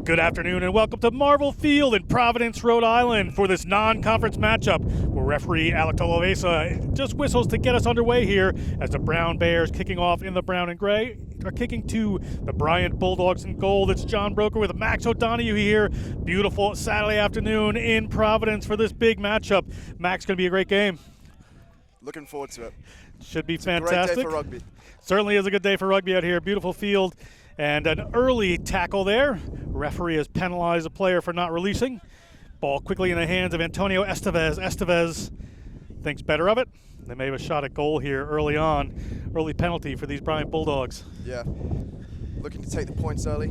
Good afternoon and welcome to Marvel Field in Providence, Rhode Island for this non-conference matchup where referee Alec Tolovesa just whistles to get us underway here as the Brown Bears kicking off in the brown and gray are kicking to the Bryant Bulldogs in gold. It's John Broker with Max O'Donoghue here. Beautiful Saturday afternoon in Providence for this big matchup. Max, going to be a great game. Looking forward to it. Should be it's fantastic. A great day for rugby. Certainly is a good day for rugby out here. Beautiful field. And an early tackle there. Referee has penalized the player for not releasing. Ball quickly in the hands of Antonio Estevez. Estevez thinks better of it. They may have a shot at goal here early on. Early penalty for these Bryant Bulldogs. Yeah. Looking to take the points early.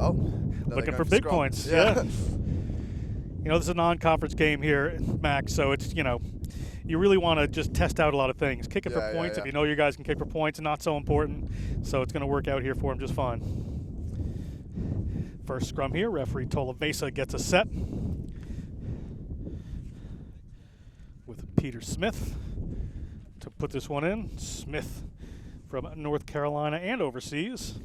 Oh. Looking for big points. Yeah. You know, this is a non-conference game here, Max, so it's, you really want to just test out a lot of things. Kick it for points. If you know your guys can kick for points, not so important. So it's going to work out here for them just fine. First scrum here, referee Tolovesa gets a set with Peter Smith to put this one in. Smith from North Carolina and overseas.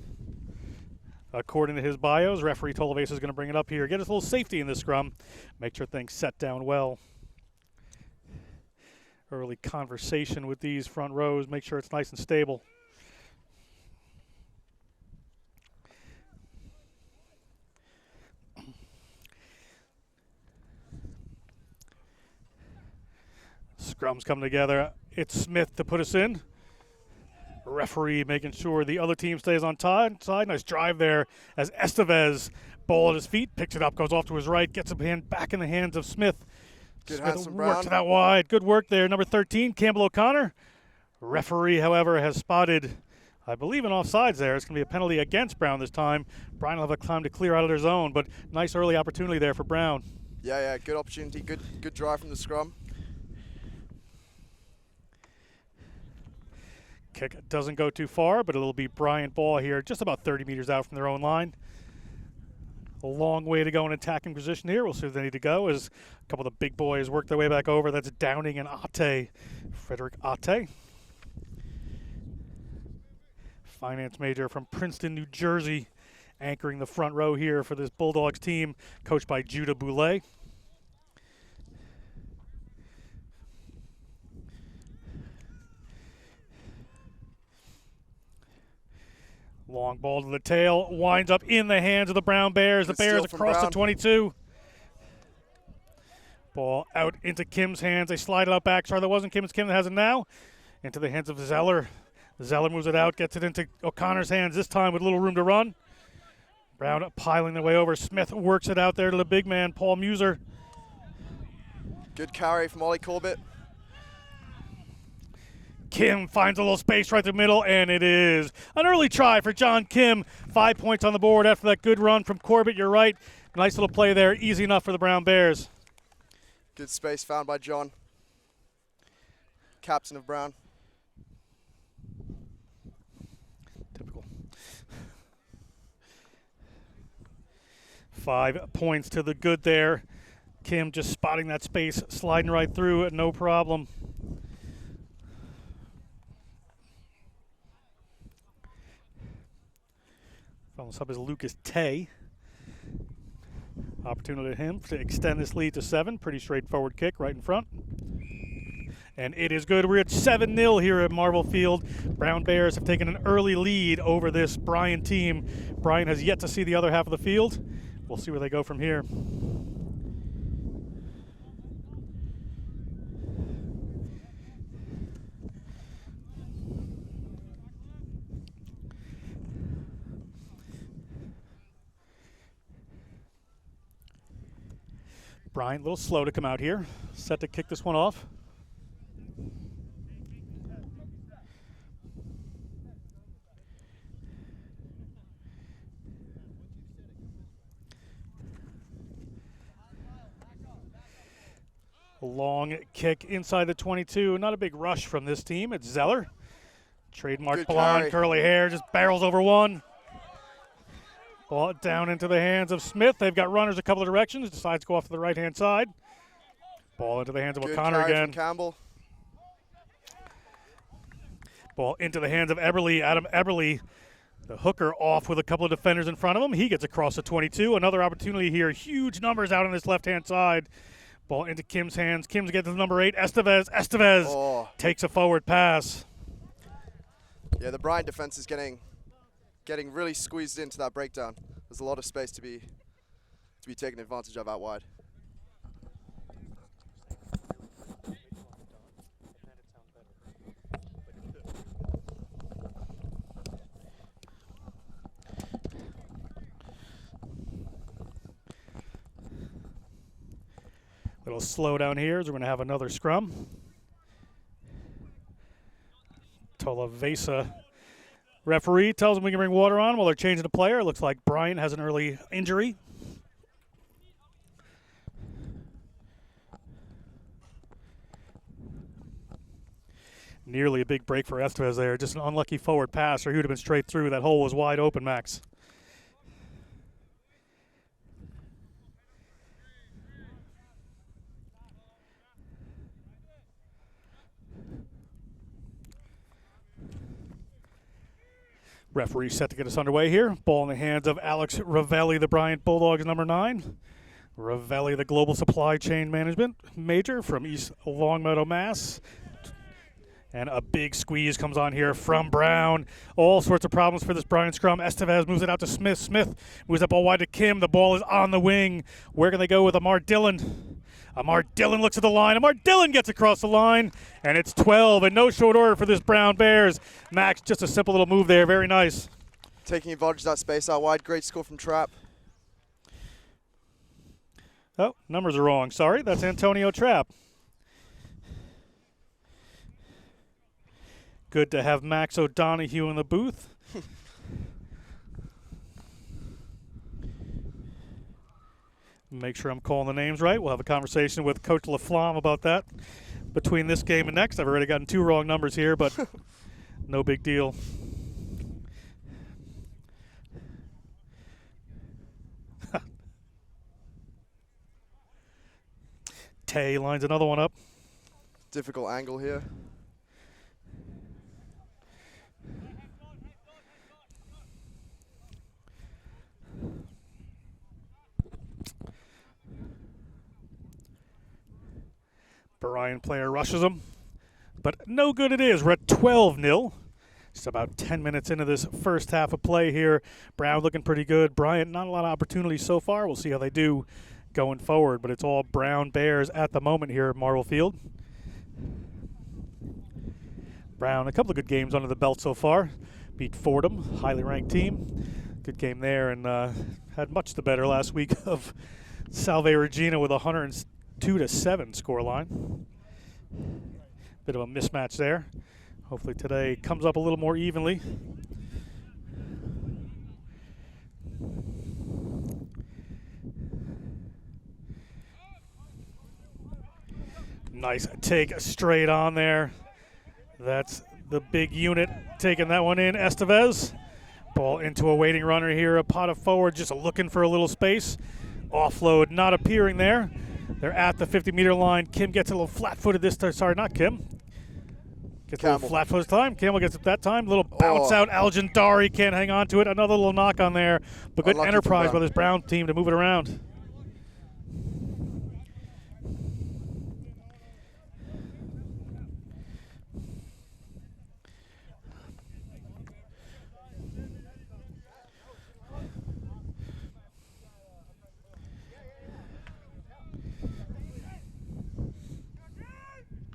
According to his bios, referee Tolovesa is going to bring it up here. Get us a little safety in this scrum. Make sure things set down well. Early conversation with these front rows. Make sure it's nice and stable. Scrums come together. It's Smith to put us in. Referee making sure the other team stays on side. Nice drive there as Estevez, ball at his feet, picks it up, goes off to his right, gets a hand back in the hands of Smith. Good Smith works it out wide. Good work there. Number 13, Campbell O'Connor. Referee, however, has spotted, I believe, an offsides there. It's going to be a penalty against Brown this time. Bryant will have a time to clear out of their zone, but nice early opportunity there for Brown. Yeah, good opportunity. Good drive from the scrum. Kick doesn't go too far, but it'll be Bryant ball here, just about 30 meters out from their own line. A long way to go in attacking position here. We'll see where they need to go as a couple of the big boys work their way back over. That's Downing and Ate, Frederick Ate. Finance major from Princeton, New Jersey, anchoring the front row here for this Bulldogs team, coached by Judah Boulay. Long ball to the tail, winds up in the hands of the Brown Bears. The Bears across the 22. Ball out into Kim's hands. They slide it out back. Sorry, that wasn't Kim. It's Kim that has it now. Into the hands of Zeller. Zeller moves it out, gets it into O'Connor's hands, this time with a little room to run. Brown piling their way over. Smith works it out there to the big man, Paul Muser. Good carry from Ollie Corbett. Kim finds a little space right through the middle, and it is an early try for John Kim. 5 points on the board after that good run from Corbett. You're right. Nice little play there. Easy enough for the Brown Bears. Good space found by John, captain of Brown. Typical. 5 points to the good there. Kim just spotting that space, sliding right through it, no problem. Following sub is Lucas Tay. Opportunity to him to extend this lead to 7. Pretty straightforward kick right in front. And it is good. We're at 7-0 here at Marvel Field. Brown Bears have taken an early lead over this Bryant team. Bryant has yet to see the other half of the field. We'll see where they go from here. Bryant, a little slow to come out here. Set to kick this one off. A long kick inside the 22. Not a big rush from this team. It's Zeller. Trademark blonde, curly hair, just barrels over one. Ball down into the hands of Smith. They've got runners a couple of directions. Decides to go off to the right-hand side. Ball into the hands of O'Connor again. Campbell. Ball into the hands of Eberle. Adam Eberle The hooker off with a couple of defenders in front of him. He gets across the 22. Another opportunity here. Huge numbers out on this left-hand side. Ball into Kim's hands. Kim's gets to the number 8. Estevez takes a forward pass. Yeah, the Bryant defense is getting really squeezed into that breakdown. There's a lot of space to be taken advantage of out wide. Little slow down here as we're going to have another scrum. Tolavesa referee tells them we can bring water on while they're changing the player. It looks like Bryant has an early injury. Nearly a big break for Estevez there. Just an unlucky forward pass, or he would have been straight through. That hole was wide open, Max. Referee set to get us underway here. Ball in the hands of Alex Ravelli, the Bryant Bulldogs, number 9. Ravelli, the Global Supply Chain Management Major from East Longmeadow, Mass. And a big squeeze comes on here from Brown. All sorts of problems for this Bryant scrum. Estevez moves it out to Smith. Smith moves that ball wide to Kim. The ball is on the wing. Where can they go with Amar Dillon? Amar Dillon looks at the line. Amar Dillon gets across the line, and it's 12 in no short order for this Brown Bears. Max, just a simple little move there. Very nice. Taking advantage of that space out wide. Great score from Trapp. Oh, numbers are wrong. Sorry, that's Antonio Trapp. Good to have Max O'Donohue in the booth. Make sure I'm calling the names right. We'll have a conversation with Coach LaFlamme about that between this game and next. I've already gotten 2 wrong numbers here, but no big deal. Tay lines another one up. Difficult angle here. Bryant player rushes him, but no good it is. We're at 12-0. Just about 10 minutes into this first half of play here. Brown looking pretty good. Bryant, not a lot of opportunities so far. We'll see how they do going forward, but it's all Brown Bears at the moment here at Marvel Field. Brown, a couple of good games under the belt so far. Beat Fordham, highly ranked team. Good game there, and had much the better last week of Salve Regina with 102-7 scoreline. Bit of a mismatch there. Hopefully today comes up a little more evenly. Nice take straight on there. That's the big unit taking that one in. Estevez. Ball into a waiting runner here. A pot of forward just looking for a little space. Offload not appearing there. They're at the 50-meter line. Kim gets a little flat-footed this time. Sorry, not Kim. Gets a little flat-footed time. Campbell gets it that time. Little bounce out. Aljandari can't hang on to it. Another little knock on there. But good enterprise by this Brown team to move it around.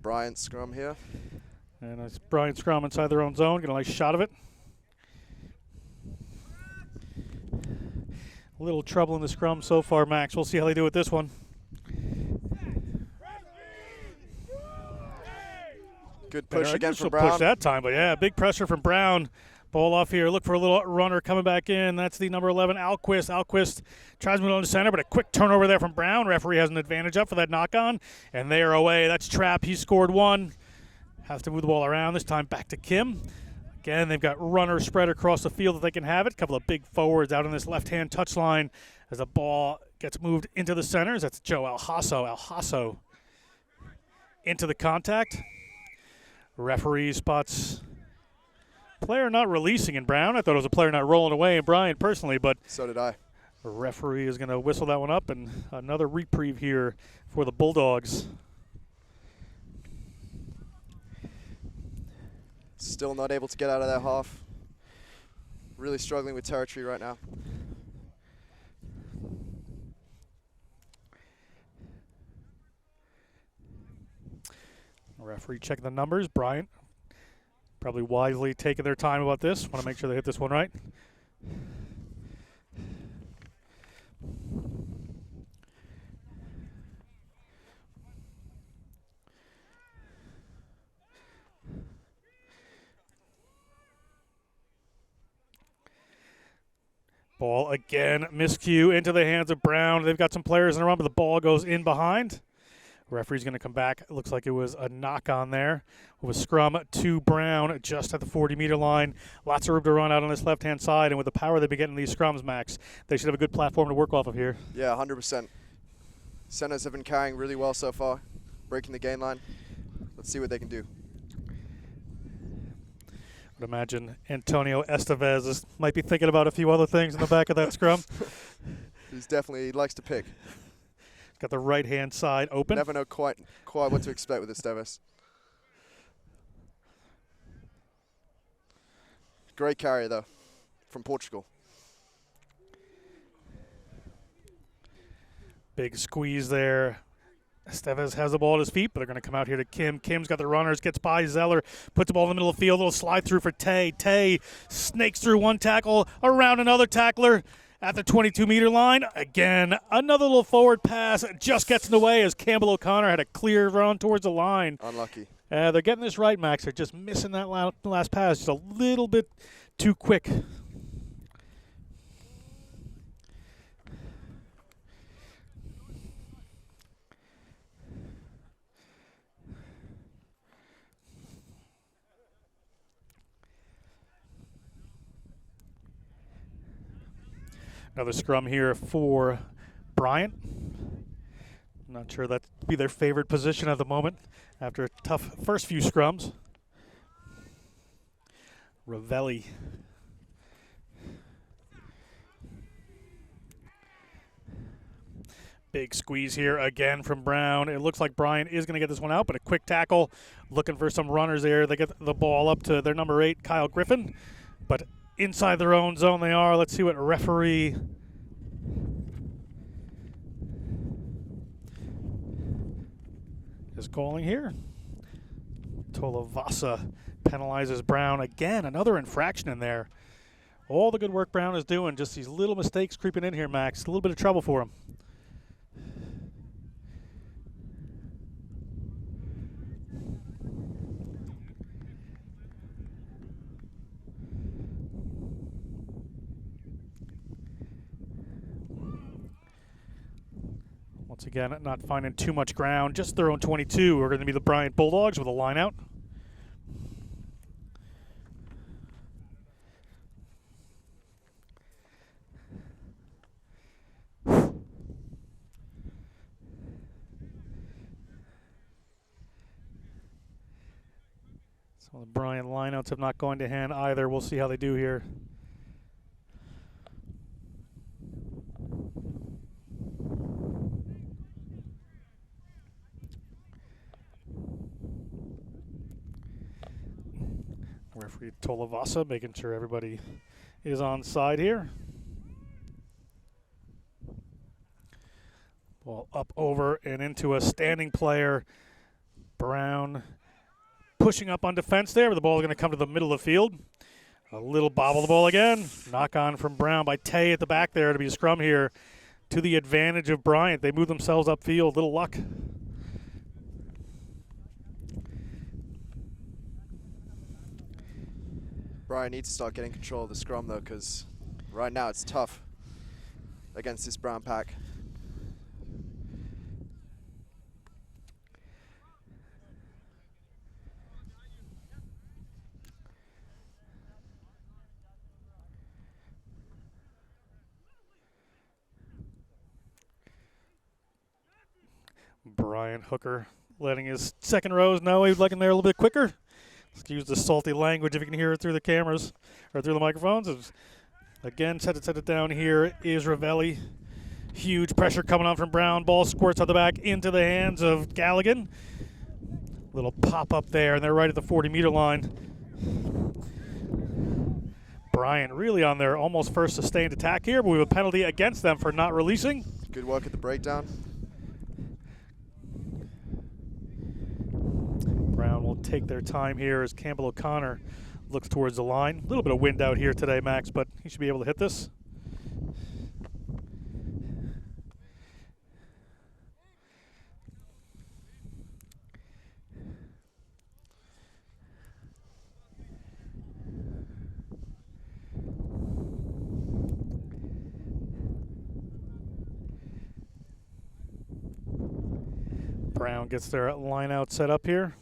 Bryant scrum here. And it's Bryant scrum inside their own zone. Get a nice shot of it. A little trouble in the scrum so far, Max. We'll see how they do with this one. Good push again from Brown. Push that time, but yeah, big pressure from Brown. Ball off here. Look for a little runner coming back in. That's the number 11, Alquist. Alquist tries to move on the center, but a quick turnover there from Brown. Referee has an advantage up for that knock-on, and they are away. That's Trapp. He scored 1. Have to move the ball around. This time back to Kim. Again, they've got runners spread across the field that they can have it. A couple of big forwards out on this left-hand touchline as the ball gets moved into the centers. That's Joe Alhasso. Alhasso into the contact. Referee spots Player not releasing in Brown. I thought it was a player not rolling away in Bryant personally, but So did I. the referee is going to whistle that one up, and another reprieve here for the Bulldogs. Still not able to get out of their half. Really struggling with territory right now. Referee checking the numbers. Bryant probably wisely taking their time about this. Want to make sure they hit this one right. Ball again, miscue into the hands of Brown. They've got some players in the run, but the ball goes in behind. Referee's going to come back. It looks like it was a knock on there. With scrum to Brown just at the 40-meter line. Lots of room to run out on this left-hand side, and with the power they've been getting these scrums, Max, they should have a good platform to work off of here. Yeah, 100%. Centers have been carrying really well so far, breaking the gain line. Let's see what they can do. I would imagine Antonio Estevez might be thinking about a few other things in the back of that scrum. He likes to pick. Got the right-hand side open. Never know quite what to expect with Estevez. Great carrier, though, from Portugal. Big squeeze there. Estevez has the ball at his feet, but they're going to come out here to Kim. Kim's got the runners, gets by Zeller, puts the ball in the middle of the field, little slide through for Tay. Tay snakes through one tackle, around another tackler at the 22-meter line. Again, another little forward pass, just gets in the way as Campbell O'Connor had a clear run towards the line. Unlucky. They're getting this right, Max. They're just missing that last pass just a little bit too quick. Another scrum here for Bryant. Not sure that'd be their favorite position at the moment after a tough first few scrums. Ravelli. Big squeeze here again from Brown. It looks like Bryant is going to get this one out, but a quick tackle. Looking for some runners there. They get the ball up to their number 8, Kyle Griffin. But inside their own zone they are. Let's see what referee is calling here. Tolavasa penalizes Brown again. Another infraction in there. All the good work Brown is doing, just these little mistakes creeping in here, Max. A little bit of trouble for him. Once again, not finding too much ground. Just their own 22 are going to be the Bryant Bulldogs with a line out. So the Bryant lineouts have not gone to hand either. We'll see how they do here. Referee Tolavasa making sure everybody is on side here. Ball up, over, and into a standing player. Brown pushing up on defense there, but the ball is going to come to the middle of the field. A little bobble the ball again. Knock on from Brown by Tay at the back there to be a scrum here to the advantage of Bryant. They move themselves upfield. Little luck. Bryant needs to start getting control of the scrum, though, because right now it's tough against this Brown pack. Bryant Hooker letting his second rows know he'd like him there a little bit quicker. Excuse the salty language if you can hear it through the cameras or through the microphones. Again, set it down here is Ravelli. Huge pressure coming on from Brown. Ball squirts out the back into the hands of Galligan. Little pop up there, and they're right at the 40-meter line. Bryant really on their almost first sustained attack here, but we have a penalty against them for not releasing. Good work at the breakdown. Brown will take their time here as Campbell O'Connor looks towards the line. A little bit of wind out here today, Max, but he should be able to hit this. Brown gets their line out set up here.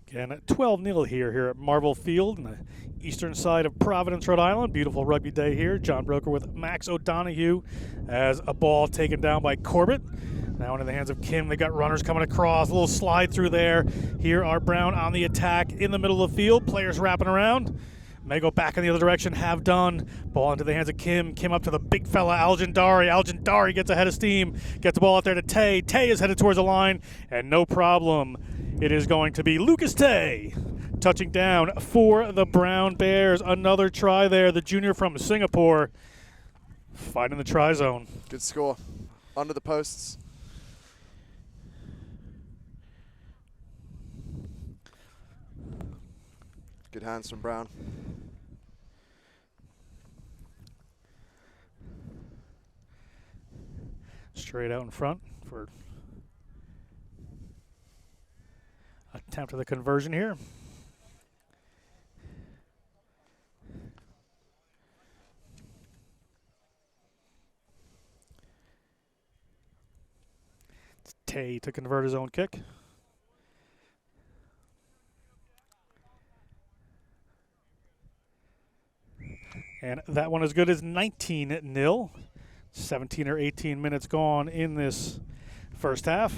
Again, 12-0 here at Marvel Field on the eastern side of Providence, Rhode Island. Beautiful rugby day here. John Broker with Max O'Donoghue as a ball taken down by Corbett. Now into the hands of Kim. They got runners coming across. A little slide through there. Here are Brown on the attack in the middle of the field. Players wrapping around. May go back in the other direction. Have done. Ball into the hands of Kim. Kim up to the big fella, Aljandari. Aljandari gets ahead of steam. Gets the ball out there to Tay. Tay is headed towards the line. And no problem. It is going to be Lucas Tay touching down for the Brown Bears. Another try there. The junior from Singapore fighting the try zone. Good score. Under the posts. Good hands from Brown. Straight out in front for attempt of the conversion here. It's Tay to convert his own kick. And that one as good as 19-0. 17 or 18 minutes gone in this first half.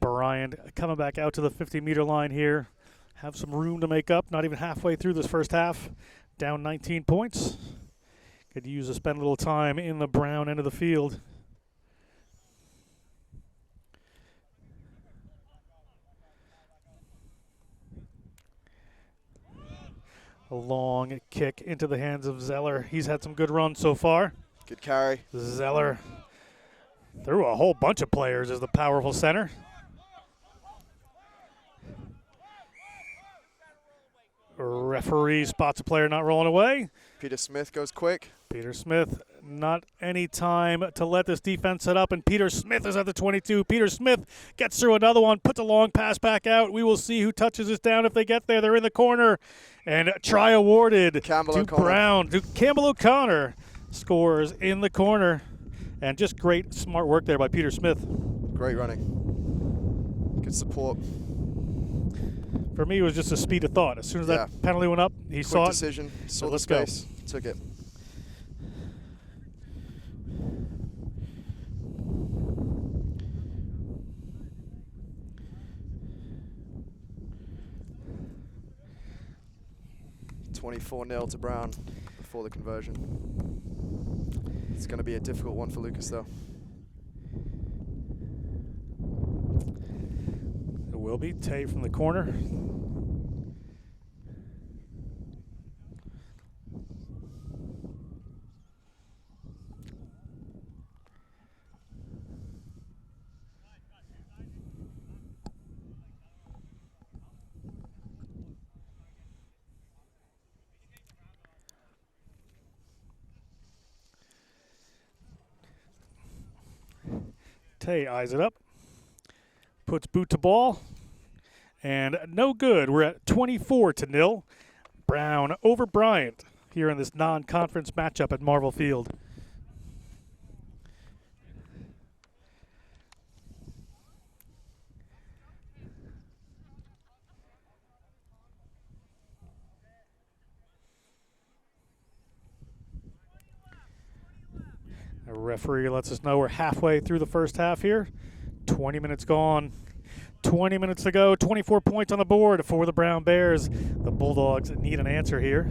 Bryant coming back out to the 50-meter line here. Have some room to make up. Not even halfway through this first half. Down 19 points. Could use to spend a little time in the Brown end of the field. A long kick into the hands of Zeller. He's had some good runs so far. Good carry. Zeller threw a whole bunch of players as the powerful center. Referee spots a player not rolling away. Peter Smith goes quick. Peter Smith, not any time to let this defense set up, and Peter Smith is at the 22. Peter Smith gets through another one, puts a long pass back out. We will see who touches this down if they get there. They're in the corner, and try awarded to Brown. Campbell O'Connor scores in the corner, and just great, smart work there by Peter Smith. Great running. Good support. For me, it was just a speed of thought. As soon as that penalty went up, he saw it. Quick decision, saw the space, took it. $24-0 to Brown before the conversion. It's going to be a difficult one for Lucas, though. It will be. Tay from the corner. Tay eyes it up, puts boot to ball, and no good. We're at 24-0. Brown over Bryant here in this non-conference matchup at Marvel Field. The referee lets us know we're halfway through the first half here. 20 minutes gone. 20 minutes to go. 24 points on the board for the Brown Bears. The Bulldogs need an answer here.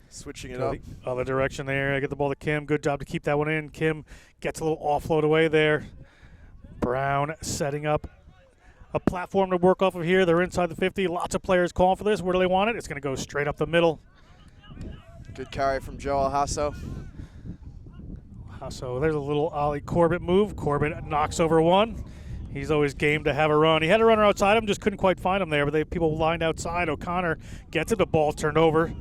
Switching it up. The other direction there. I get the ball to Kim. Good job to keep that one in. Kim gets a little offload away there. Brown setting up a platform to work off of here. They're inside the 50. Lots of players calling for this. Where do they want it? It's going to go straight up the middle. Good carry from Joel Hasso. So there's a little Ollie Corbett move. Corbett knocks over one. He's always game to have a run. He had a runner outside him, just couldn't quite find him there, but they have people lined outside. O'Connor gets it. The ball turned over.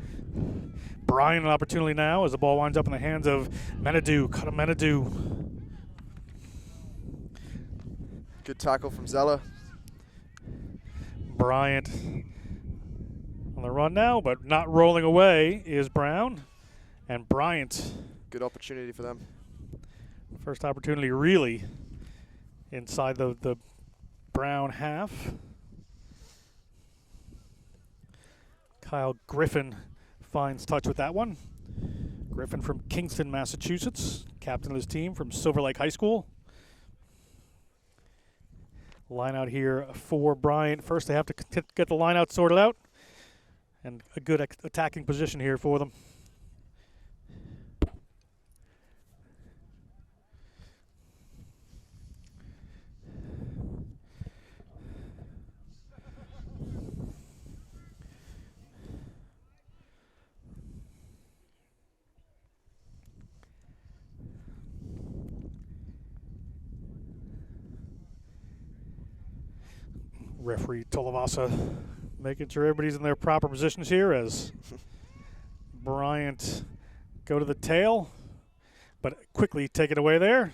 Bryant an opportunity now as the ball winds up in the hands of Menadou. Menadou. Good tackle from Zeller. Bryant on the run now, but not rolling away is Brown. And Bryant. Good opportunity for them. First opportunity really inside the Brown half. Kyle Griffin finds touch with that one. Griffin from Kingston, Massachusetts, captain of his team from Silver Lake High School. Line out here for Bryant. First, they have to get the line out sorted out. And a good attacking position here for them. Referee Tolavasa making sure everybody's in their proper positions here as Bryant go to the tail, but quickly take it away there.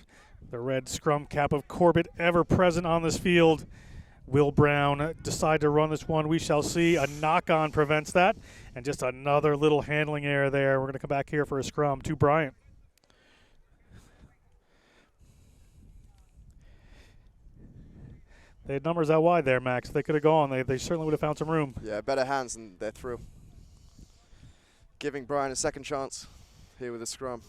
The red scrum cap of Corbett ever present on this field. Will Brown decide to run this one? We shall see. A knock-on prevents that, and just another little handling error there. We're going to come back here for a scrum to Bryant. They had numbers out wide there, Max. They could have gone. They certainly would have found some room. Yeah, better hands, and they're through. Giving Bryant a second chance here with a scrum.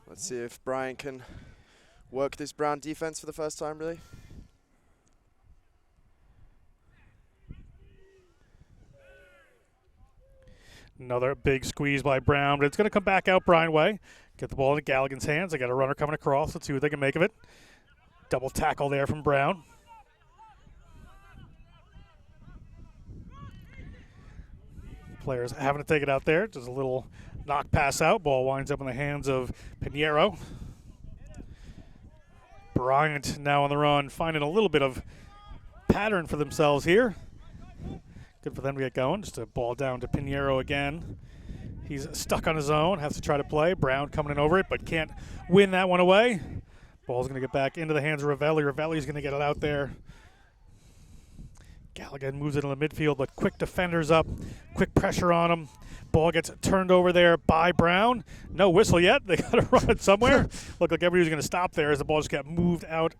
Let's see if Bryant can work this Brown defense for the first time, really. Another big squeeze by Brown, but it's going to come back out Bryant way. Get the ball into Galligan's hands. They got a runner coming across. Let's see what they can make of it. Double tackle there from Brown. Players having to take it out there. Just a little knock pass out. Ball winds up in the hands of Pinheiro. Bryant now on the run, finding a little bit of pattern for themselves here. Good for them to get going. Just a ball down to Pinheiro again. He's stuck on his own, has to try to play. Brown coming in over it, but can't win that one away. Ball's going to get back into the hands of Ravelli. Ravelli's going to get it out there. Galligan moves it in the midfield, but quick defenders up, quick pressure on him. Ball gets turned over there by Brown. No whistle yet. They got to run it somewhere. Looked like everybody was going to stop there as the ball just got moved out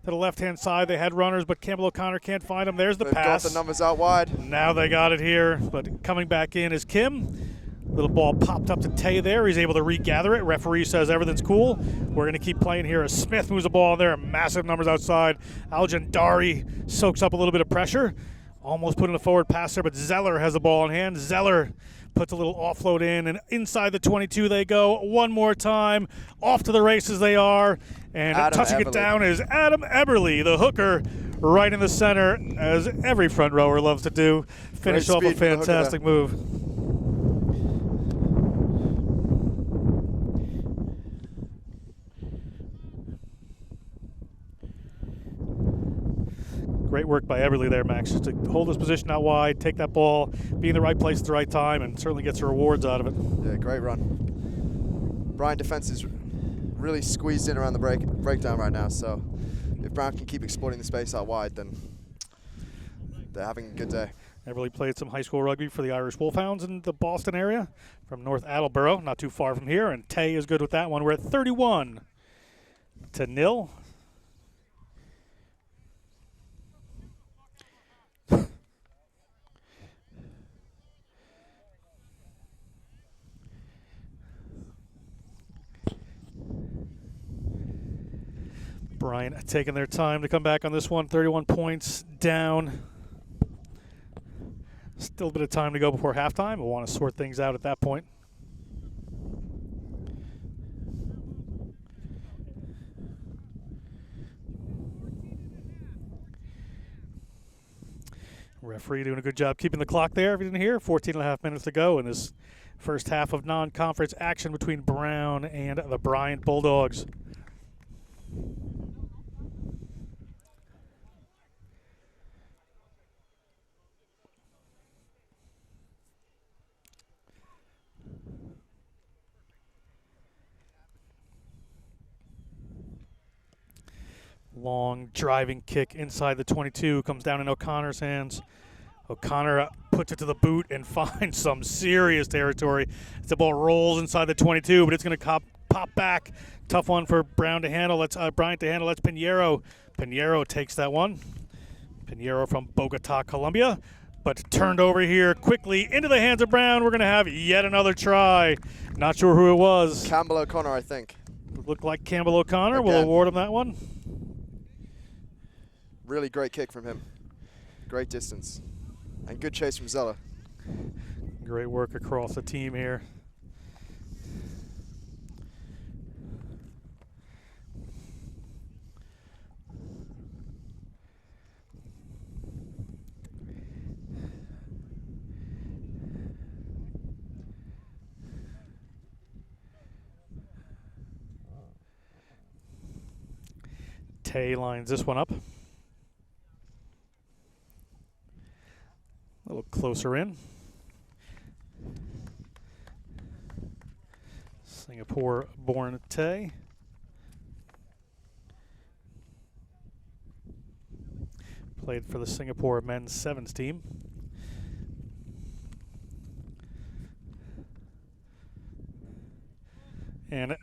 to the left-hand side. They had runners, but Campbell O'Connor can't find them. There's the pass. Got the numbers out wide. Now they got it here, but coming back in is Kim. Little ball popped up to Tay there. He's able to regather it. Referee says everything's cool. We're going to keep playing here as Smith moves the ball in there. Massive numbers outside. Aljan Dari soaks up a little bit of pressure. Almost put in a forward pass there, but Zeller has the ball in hand. Zeller puts a little offload in, and inside the 22 they go. One more time. Off to the races they are. And touching it down is Adam Eberly, the hooker, right in the center, as every front rower loves to do. Finish off a speed from the hooker fantastic move. Great work by Eberly there, Max, to hold his position out wide, take that ball, be in the right place at the right time, and certainly gets the rewards out of it. Yeah, great run. Bryant defense is really squeezed in around the breakdown right now, so if Brown can keep exploiting the space out wide, then they're having a good day. Eberly played some high school rugby for the Irish Wolfhounds in the Boston area from North Attleboro, not too far from here, and Tay is good with that one. We're at 31-0. Bryant taking their time to come back on this one. 31 points down. Still a bit of time to go before halftime. We'll want to sort things out at that point. Referee doing a good job keeping the clock there, if you didn't hear. 14 and a half minutes to go in this first half of non-conference action between Brown and the Bryant Bulldogs. Long driving kick inside the 22 comes down in O'Connor's hands. O'Connor puts it to the boot and finds some serious territory. The ball rolls inside the 22, but it's going to pop back. Tough one for Brown to handle. That's Bryant to handle. That's Pinheiro. Pinheiro takes that one. Pinheiro from Bogota, Colombia, but turned over here quickly into the hands of Brown. We're going to have yet another try. Not sure who it was. Campbell O'Connor, I think. Looked like Campbell O'Connor. We'll award him that one. Really great kick from him. Great distance. And good chase from Zeller. Great work across the team here. Tay lines this one up. A little closer in. Singapore-born Tay. Played for the Singapore men's sevens team. And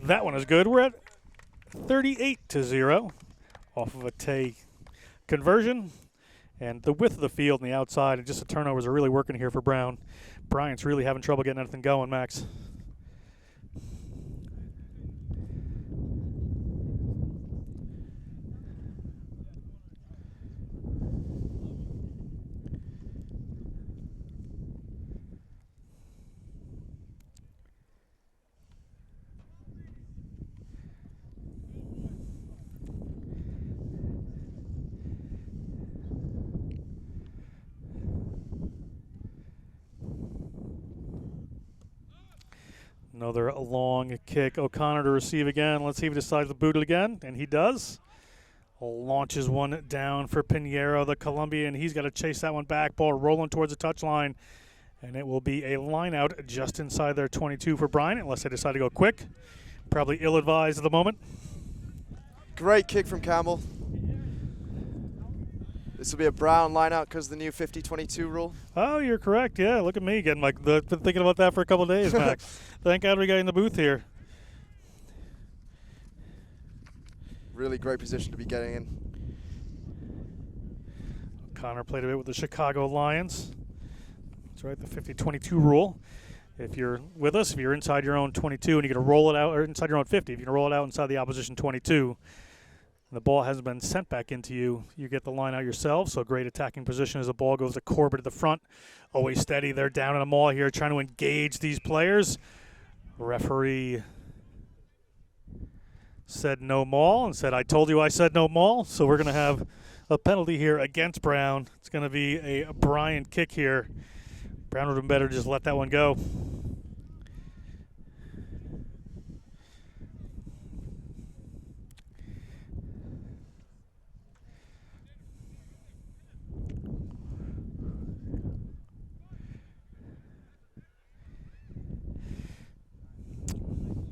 that one is good. We're at 38-0 off of a Tay conversion. And the width of the field and the outside and just the turnovers are really working here for Brown. Bryant's really having trouble getting anything going, Max. Another long kick. O'Connor to receive again. Let's see if he decides to boot it again. And he does. Launches one down for Pinheiro, the Colombian. He's got to chase that one back. Ball rolling towards the touchline. And it will be a line out just inside their 22 for Bryant, unless they decide to go quick. Probably ill-advised at the moment. Great kick from Campbell. This will be a Brown line out because of the new 50-22 rule. Oh, you're correct. Yeah, look at me getting been thinking about that for a couple of days, Max. Thank God we got in the booth here. Really great position to be getting in. Connor played a bit with the Chicago Lions. That's right, the 50-22 rule. If you're with us, if you're inside your own 22 and you're going to roll it out, or inside your own 50, if you're going to roll it out inside the opposition 22, and the ball hasn't been sent back into you, you get the line out yourself. So great attacking position as the ball goes to Corbett at the front. Always steady. They're down in a maul here trying to engage these players. Referee said no maul and said, I told you I said no maul. So we're going to have a penalty here against Brown. It's going to be a Bryant kick here. Brown would have been better to just let that one go.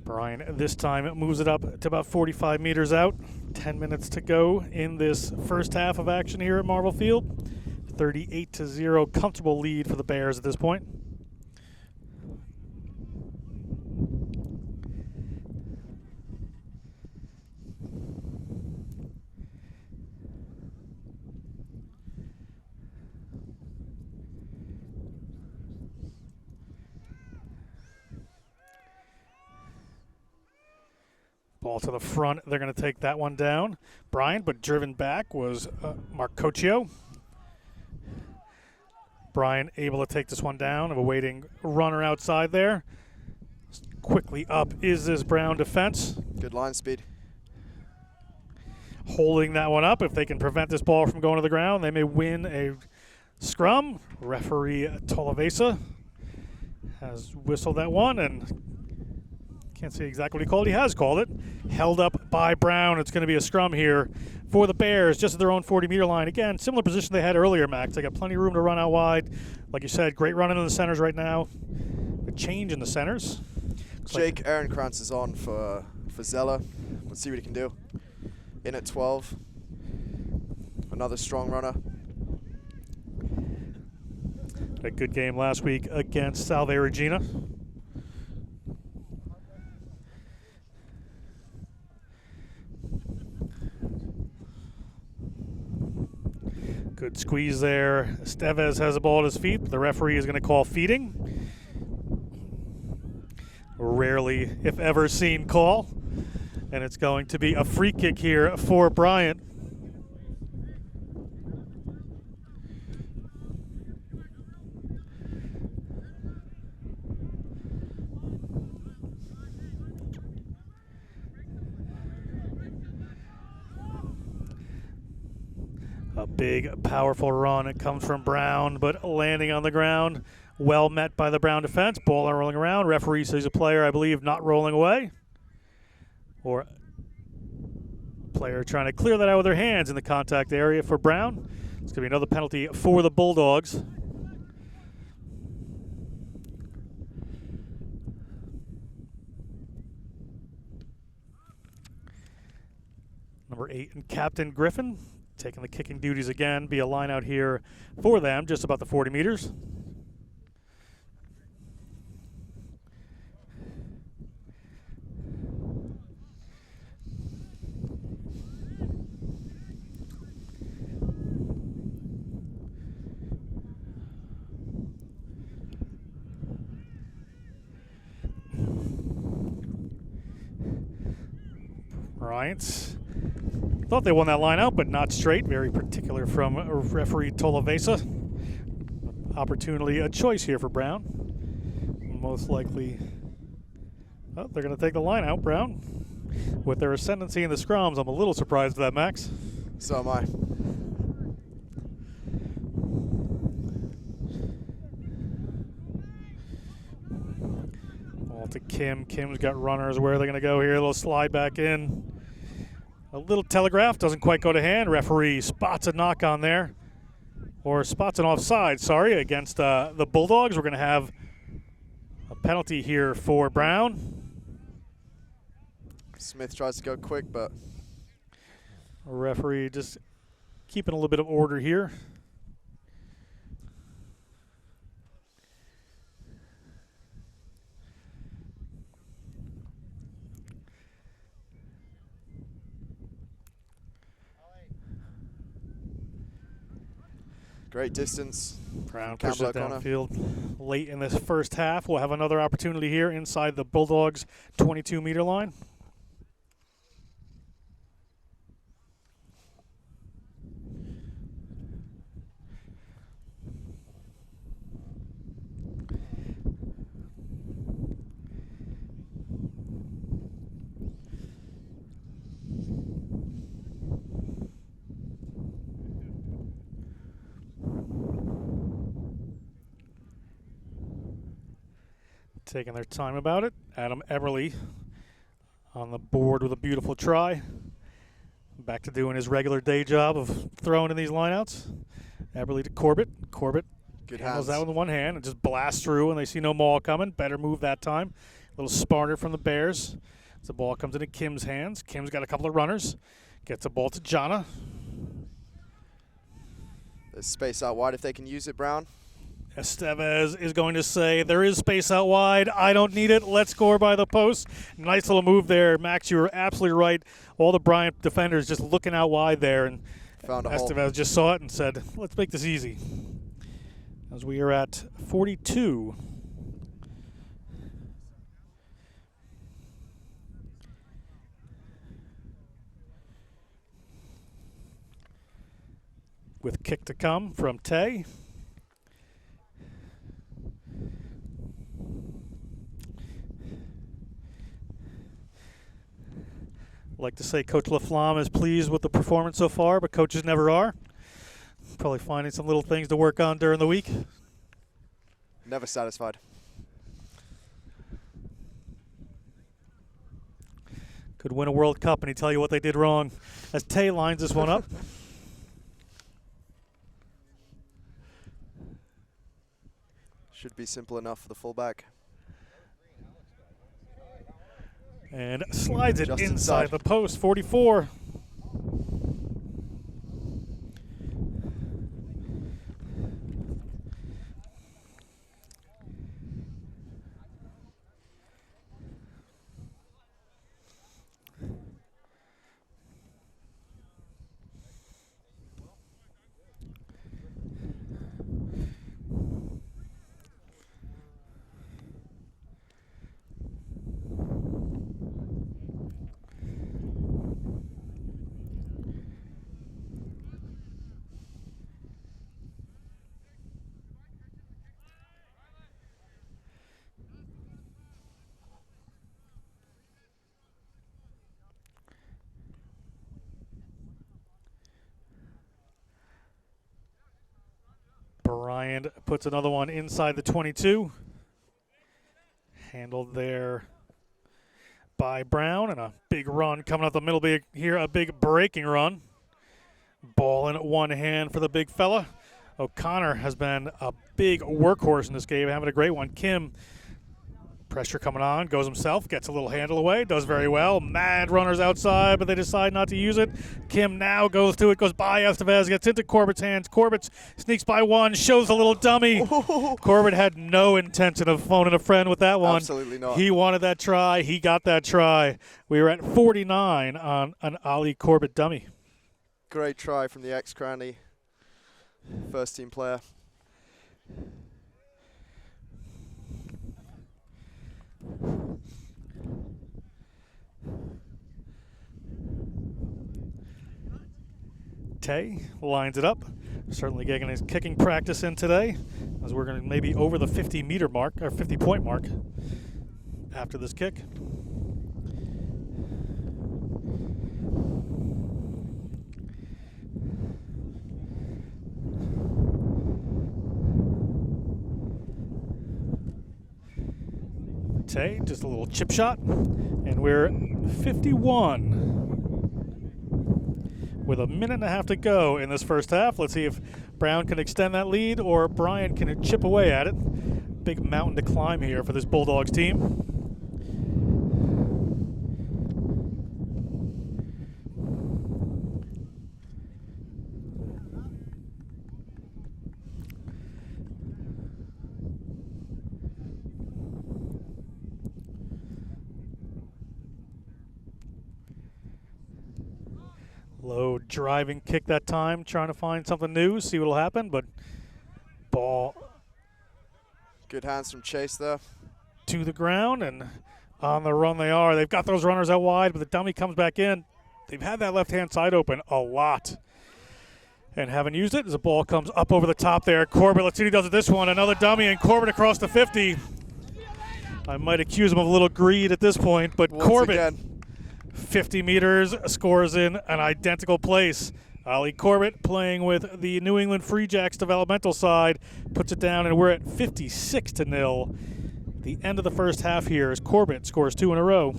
Bryant this time moves it up to about 45 meters out. 10 minutes to go in this first half of action here at Marvel Field. 38-0, comfortable lead for the Bears at this point. Ball to the front. They're going to take that one down. Bryant, but driven back was Marcocchio. Bryant able to take this one down. Of a waiting runner outside there. Quickly up is this Brown defense. Good line speed. Holding that one up. If they can prevent this ball from going to the ground, they may win a scrum. Referee Tolavesa has whistled that one, and can't see exactly what he called. He has called it. Held up by Brown. It's going to be a scrum here for the Bears, just at their own 40-meter line. Again, similar position they had earlier, Max. They got plenty of room to run out wide. Like you said, great running in the centers right now. A change in the centers. Jake Ehrenkrantz is on for Zeller. Let's see what he can do. In at 12. Another strong runner. A good game last week against Salve Regina. Good squeeze there. Estevez has the ball at his feet, but the referee is going to call feeding. Rarely, if ever, seen call. And it's going to be a free kick here for Bryant. A big, powerful run. It comes from Brown, but landing on the ground. Well met by the Brown defense. Ball rolling around. Referee says a player, I believe, not rolling away. Or player trying to clear that out with their hands in the contact area for Brown. It's going to be another penalty for the Bulldogs. Number 8, and Captain Griffin taking the kicking duties again. Be a line out here for them, just about the 40 meters. Bryant thought they won that line out, but not straight. Very particular from referee Tolavesa. Opportunity, a choice here for Brown. Most likely, oh, they're going to take the line out, Brown. With their ascendancy in the scrums, I'm a little surprised at that, Max. So am I. Ball to Kim. Kim's got runners. Where are they going to go here? A little slide back in. A little telegraph, doesn't quite go to hand. Referee spots a knock on there. Or spots an offside, sorry, against the Bulldogs. We're going to have a penalty here for Brown. Smith tries to go quick, but Referee just keeping a little bit of order here. great distance. Brown pushes it Campbell downfield late in this first half. We'll have another opportunity here inside the Bulldogs' 22-meter line. taking their time about it. Adam Eberly on the board with a beautiful try. Back to doing his regular day job of throwing in these lineouts. Eberly to Corbett. Corbett Good handles hands. that with one hand and just blasts through, and they see no maul coming. Better move that time. A little smarter from the Bears. As the ball comes into Kim's hands. Kim's got a couple of runners. Gets the ball to Jana. There's space out wide if they can use it, Brown. Estevez is going to say, there is space out wide. I don't need it. Let's score by the post. Nice little move there. Max, you were absolutely right. All the Bryant defenders just looking out wide there. And Found a hole. Estevez just saw it and said, let's make this easy. As we are at 42. With kick to come from Tay. Like to say Coach LaFlamme is pleased with the performance so far, but coaches never are. Probably finding some little things to work on during the week. Never satisfied. Could win a World Cup and he tell you what they did wrong. As Tay lines this one up. Should be simple enough for the fullback. And slides it Just inside inside. the post, 44. Bryant puts another one inside the 22. Handled there by Brown, and a big run coming up the middle here, a big breaking run. Ball in one hand for the big fella. O'Connor has been a big workhorse in this game, having a great one. Kim, pressure coming on, goes himself, gets a little handle away, does very well. Mad runners outside, but they decide not to use it. Kim now goes to it, goes by Estevez, gets into Corbett's hands. Corbett sneaks by one, shows a little dummy. Corbett had no intention of phoning a friend with that one. Absolutely not. He wanted that try. He got that try. We were at 49 on an Ali Corbett dummy. Great try from the ex-Cranley first team player. Tay lines it up. Certainly getting his kicking practice in today, as we're going to maybe over the 50-meter mark, or 50-point mark after this kick. Tay, just a little chip shot, and we're 51 with a minute and a half to go in this first half. Let's see if Brown can extend that lead or Bryant can chip away at it. Big mountain to climb here for this Bulldogs team. Low driving kick that time, trying to find something new, see what'll happen, but ball Good hands from Chase there. to the ground, and on the run they are. They've got those runners out wide, but the dummy comes back in. They've had that left-hand side open a lot and haven't used it as the ball comes up over the top there. Corbett, let's see what he does with this one. Another dummy, and Corbett across the 50. I might accuse him of a little greed at this point, but Once Corbett, again. 50 meters, scores in an identical place. Ali Corbett playing with the New England Free Jacks developmental side puts it down, and we're at 56-0 the end of the first half here as Corbett scores 2 in a row.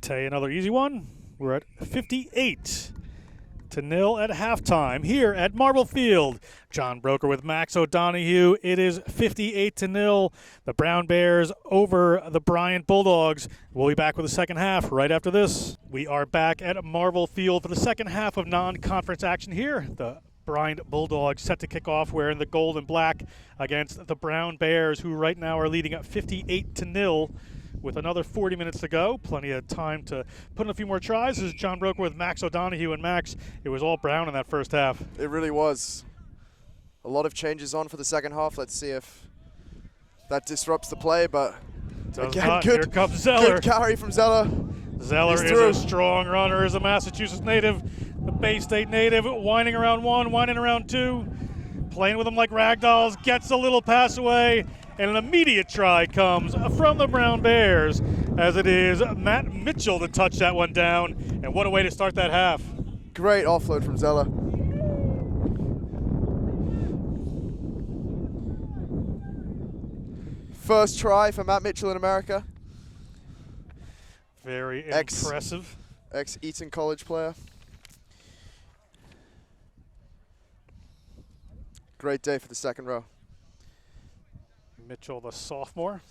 Tell you another easy one. We're at 58-0 at halftime here at Marble Field. John Broker with Max O'Donoghue. It is 58-0. The Brown Bears over the Bryant Bulldogs. We'll be back with the second half right after this. We are back at Marble Field for the second half of non-conference action here. The Bryant Bulldogs set to kick off wearing the gold and black against the Brown Bears, who right now are leading at 58-0. With another 40 minutes to go, plenty of time to put in a few more tries. This is John Broker with Max O'Donoghue. And Max, it was all Brown in that first half. It really was. A lot of changes on for the second half. Let's see if that disrupts the play, but again, Here comes Zeller. Good carry from Zeller. Zeller is a strong runner, is a Massachusetts native, the Bay State native, winding around 1, winding around 2, playing with them like ragdolls, gets a little pass away, and an immediate try comes from the Brown Bears, as it is Matt Mitchell to touch that one down. And what a way to start that half. Great offload from Zeller. First try for Matt Mitchell in America. Very impressive. Ex-Eton College player. Great day for the second row. Mitchell, the sophomore,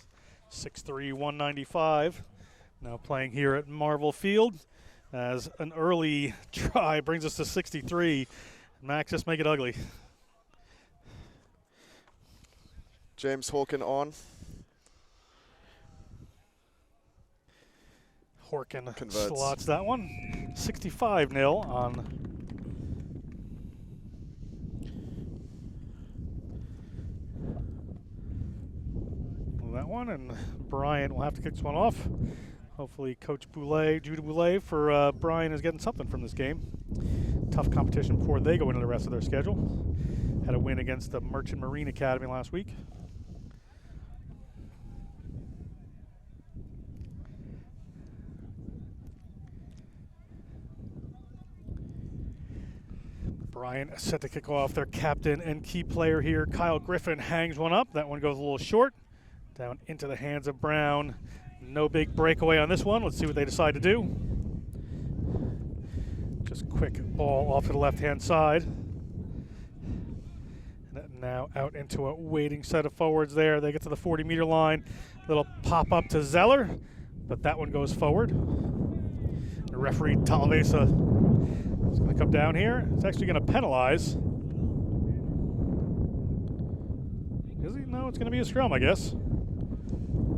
6'3", 195, now playing here at Marble Field, as an early try brings us to 63. Max, just make it ugly. James Hawken on. Horkin Converts. slots that one. 65-0 on that one, and Bryant will have to kick this one off. Hopefully Coach Judah Boulay for Bryant is getting something from this game. Tough competition before they go into the rest of their schedule. Had a win against the Merchant Marine Academy last week. Bryant set to kick off. Their captain and key player here, Kyle Griffin, hangs one up. That one goes a little short. Down into the hands of Brown. No big breakaway on this one. Let's see what they decide to do. Just quick ball off to the left-hand side. And now out into a waiting set of forwards there. They get to the 40-meter line. Little pop-up to Zeller, but that one goes forward. The referee, Talavesa, is going to come down here. It's actually going to penalize. Is he? No, it's going to be a scrum, I guess.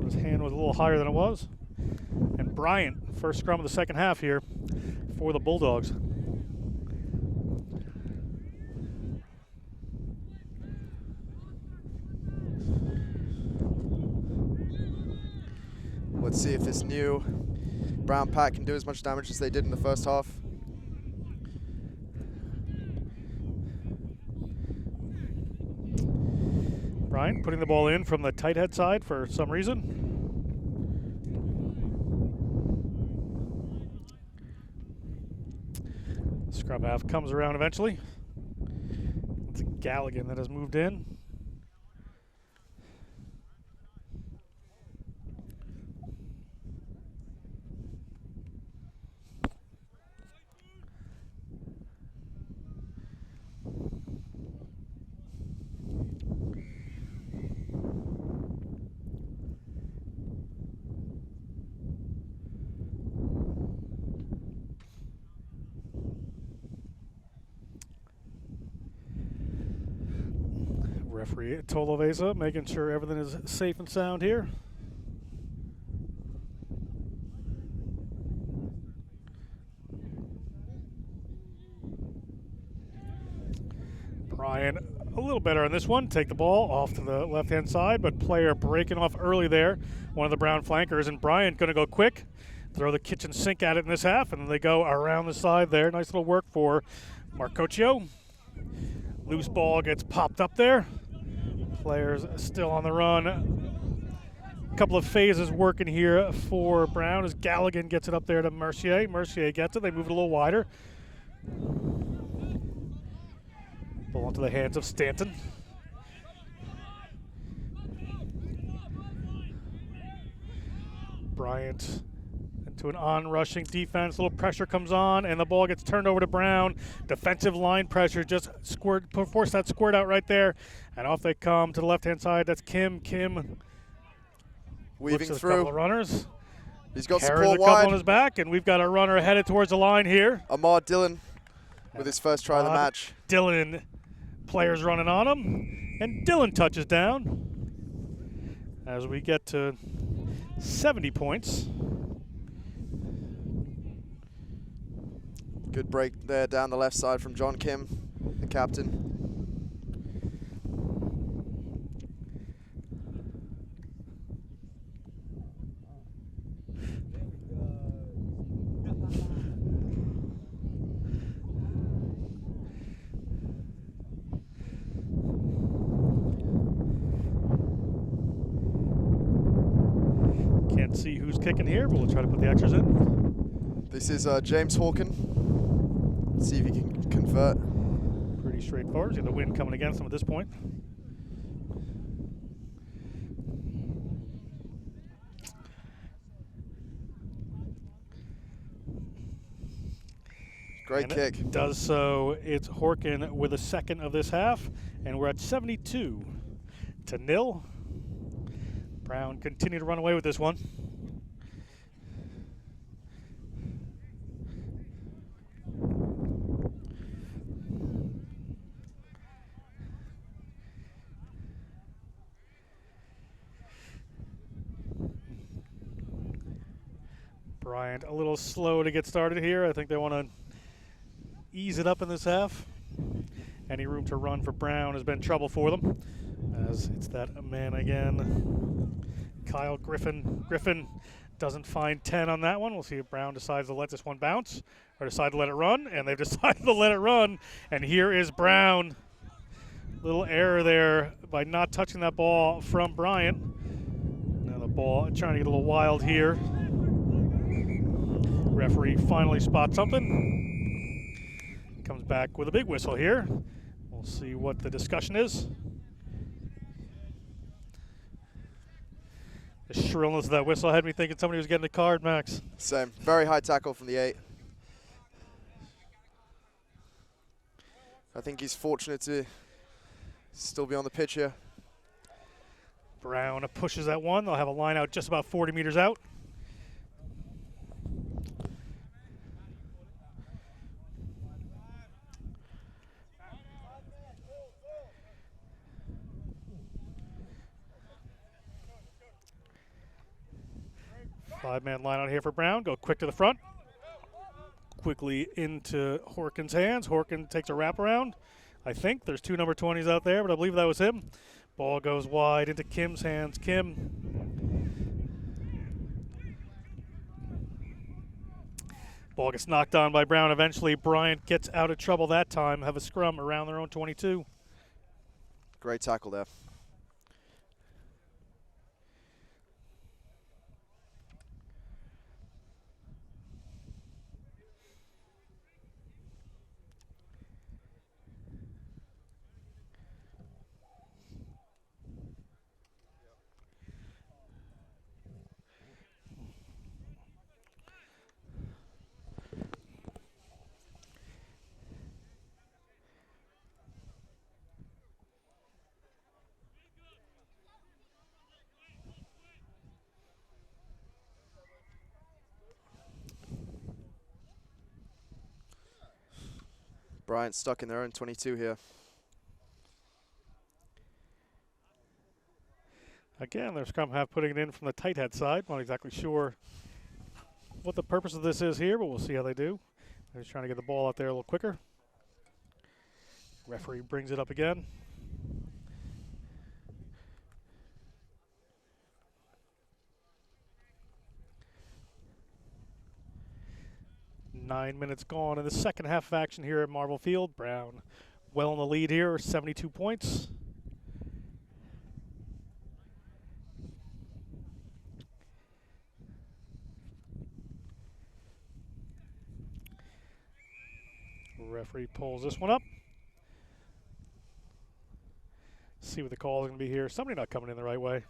His hand was a little higher than it was. And Bryant, first scrum of the second half here for the Bulldogs. Let's see if this new Brown pack can do as much damage as they did in the first half. Bryant putting the ball in from the tight head side for some reason. Scrum half comes around eventually. It's Galligan that has moved in. Referee Tolovesa making sure everything is safe and sound here. Bryant a little better on this one. Take the ball off to the left-hand side, but player breaking off early there. One of the Brown flankers, and Bryant going to go quick, throw the kitchen sink at it in this half, and then they go around the side there. Nice little work for Marcocchio. Loose ball gets popped up there. Players still on the run. A couple of phases working here for Brown as Galligan gets it up there to Mercier. Mercier gets it. They move it a little wider. Ball into the hands of Stanton. Bryant into an on-rushing defense. A little pressure comes on, and the ball gets turned over to Brown. Defensive line pressure just force that squirt out right there, and off they come to the left-hand side. That's Kim. Kim weaving looks at through. A couple of runners. He's got Carries support a couple wide. on his back, and we've got a runner headed towards the line here. Ahmad Dillon with his first try of the match. Dillon, players running on him, and Dillon touches down as we get to 70 points. Good break there down the left side from John Kim, the captain. Can't see who's kicking here, but we'll try to put the extras in. This is James Hawken. Let's see if he can convert. Pretty straightforward. See the wind coming against him at this point. Great and kick. It does so. It's Horkin with a second of this half, and we're at 72-0. Brown continue to run away with this one. Bryant a little slow to get started here. I think they want to ease it up in this half. Any room to run for Brown has been trouble for them, as it's that man again. Kyle Griffin. Griffin doesn't find 10 on that one. We'll see if Brown decides to let this one bounce or decide to let it run, and they've decided to let it run. And here is Brown. Little error there by not touching that ball from Bryant. Now the ball trying to get a little wild here. Referee finally spots something. Comes back with a big whistle here. We'll see what the discussion is. The shrillness of that whistle had me thinking somebody was getting a card, Max. Same. Very high tackle from the 8. I think he's fortunate to still be on the pitch here. Brown pushes that one. They'll have a line out just about 40 meters out. Five-man line out here for Brown. Go quick to the front. Quickly into Horkin's hands. Horkin takes a wraparound. I think there's 2 number 20s out there, but I believe that was him. Ball goes wide into Kim's hands. Kim. Ball gets knocked on by Brown. Eventually, Bryant gets out of trouble that time. Have a scrum around their own 22. Great tackle there. Bryant stuck in their own 22 here. Again, their scrum half putting it in from the tight head side. Not exactly sure what the purpose of this is here, but we'll see how they do. They're just trying to get the ball out there a little quicker. Referee brings it up again. 9 minutes gone in the second half of action here at Marvel Field. Brown well in the lead here, 72 points. Referee pulls this one up. See what the call is going to be here. Somebody not coming in the right way.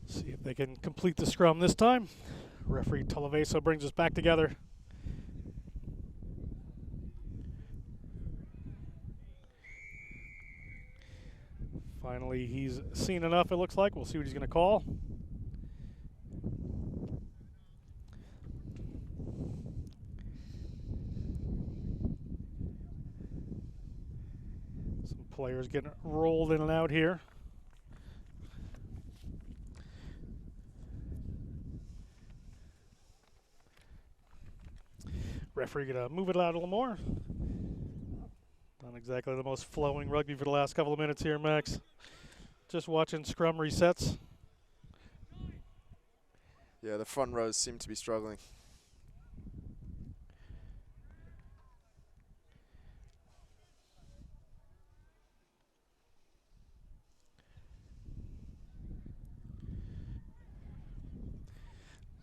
See if they can complete the scrum this time. Referee Talavesa brings us back together. Finally, he's seen enough, it looks like. We'll see what he's going to call. Some players getting rolled in and out here. Referee gonna move it out a little more. Not exactly the most flowing rugby for the last couple of minutes here, Max. Just watching scrum resets. Yeah, the front rows seem to be struggling.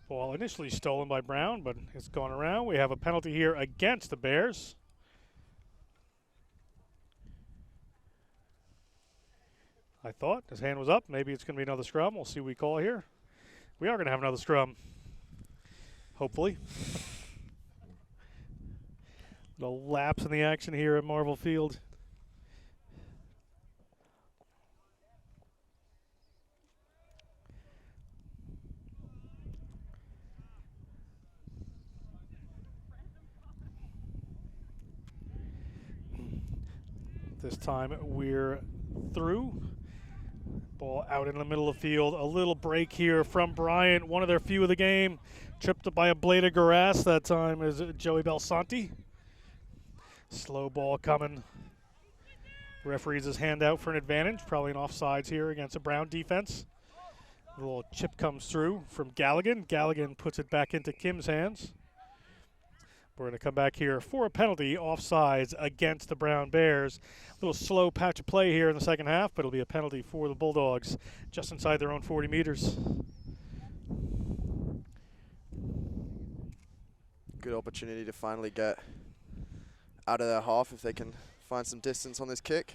Ball initially stolen by Brown, but it's gone around. We have a penalty here against the Bears. I thought his hand was up. Maybe it's going to be another scrum. We'll see what we call here. We are going to have another scrum, hopefully. Little lapse in the action here at Marvel Field. This time we're through. Ball out in the middle of the field. A little break here from Bryant, one of their few of the game. Tripped up by a blade of grass that time is Joey Belsanti. Slow ball coming. Referees his hand out for an advantage. Probably an offsides here against a Brown defense. A little chip comes through from Galligan. Galligan puts it back into Kim's hands. We're going to come back here for a penalty, offsides against the Brown Bears. A little slow patch of play here in the second half, but it'll be a penalty for the Bulldogs just inside their own 40 meters. Good opportunity to finally get out of their half if they can find some distance on this kick.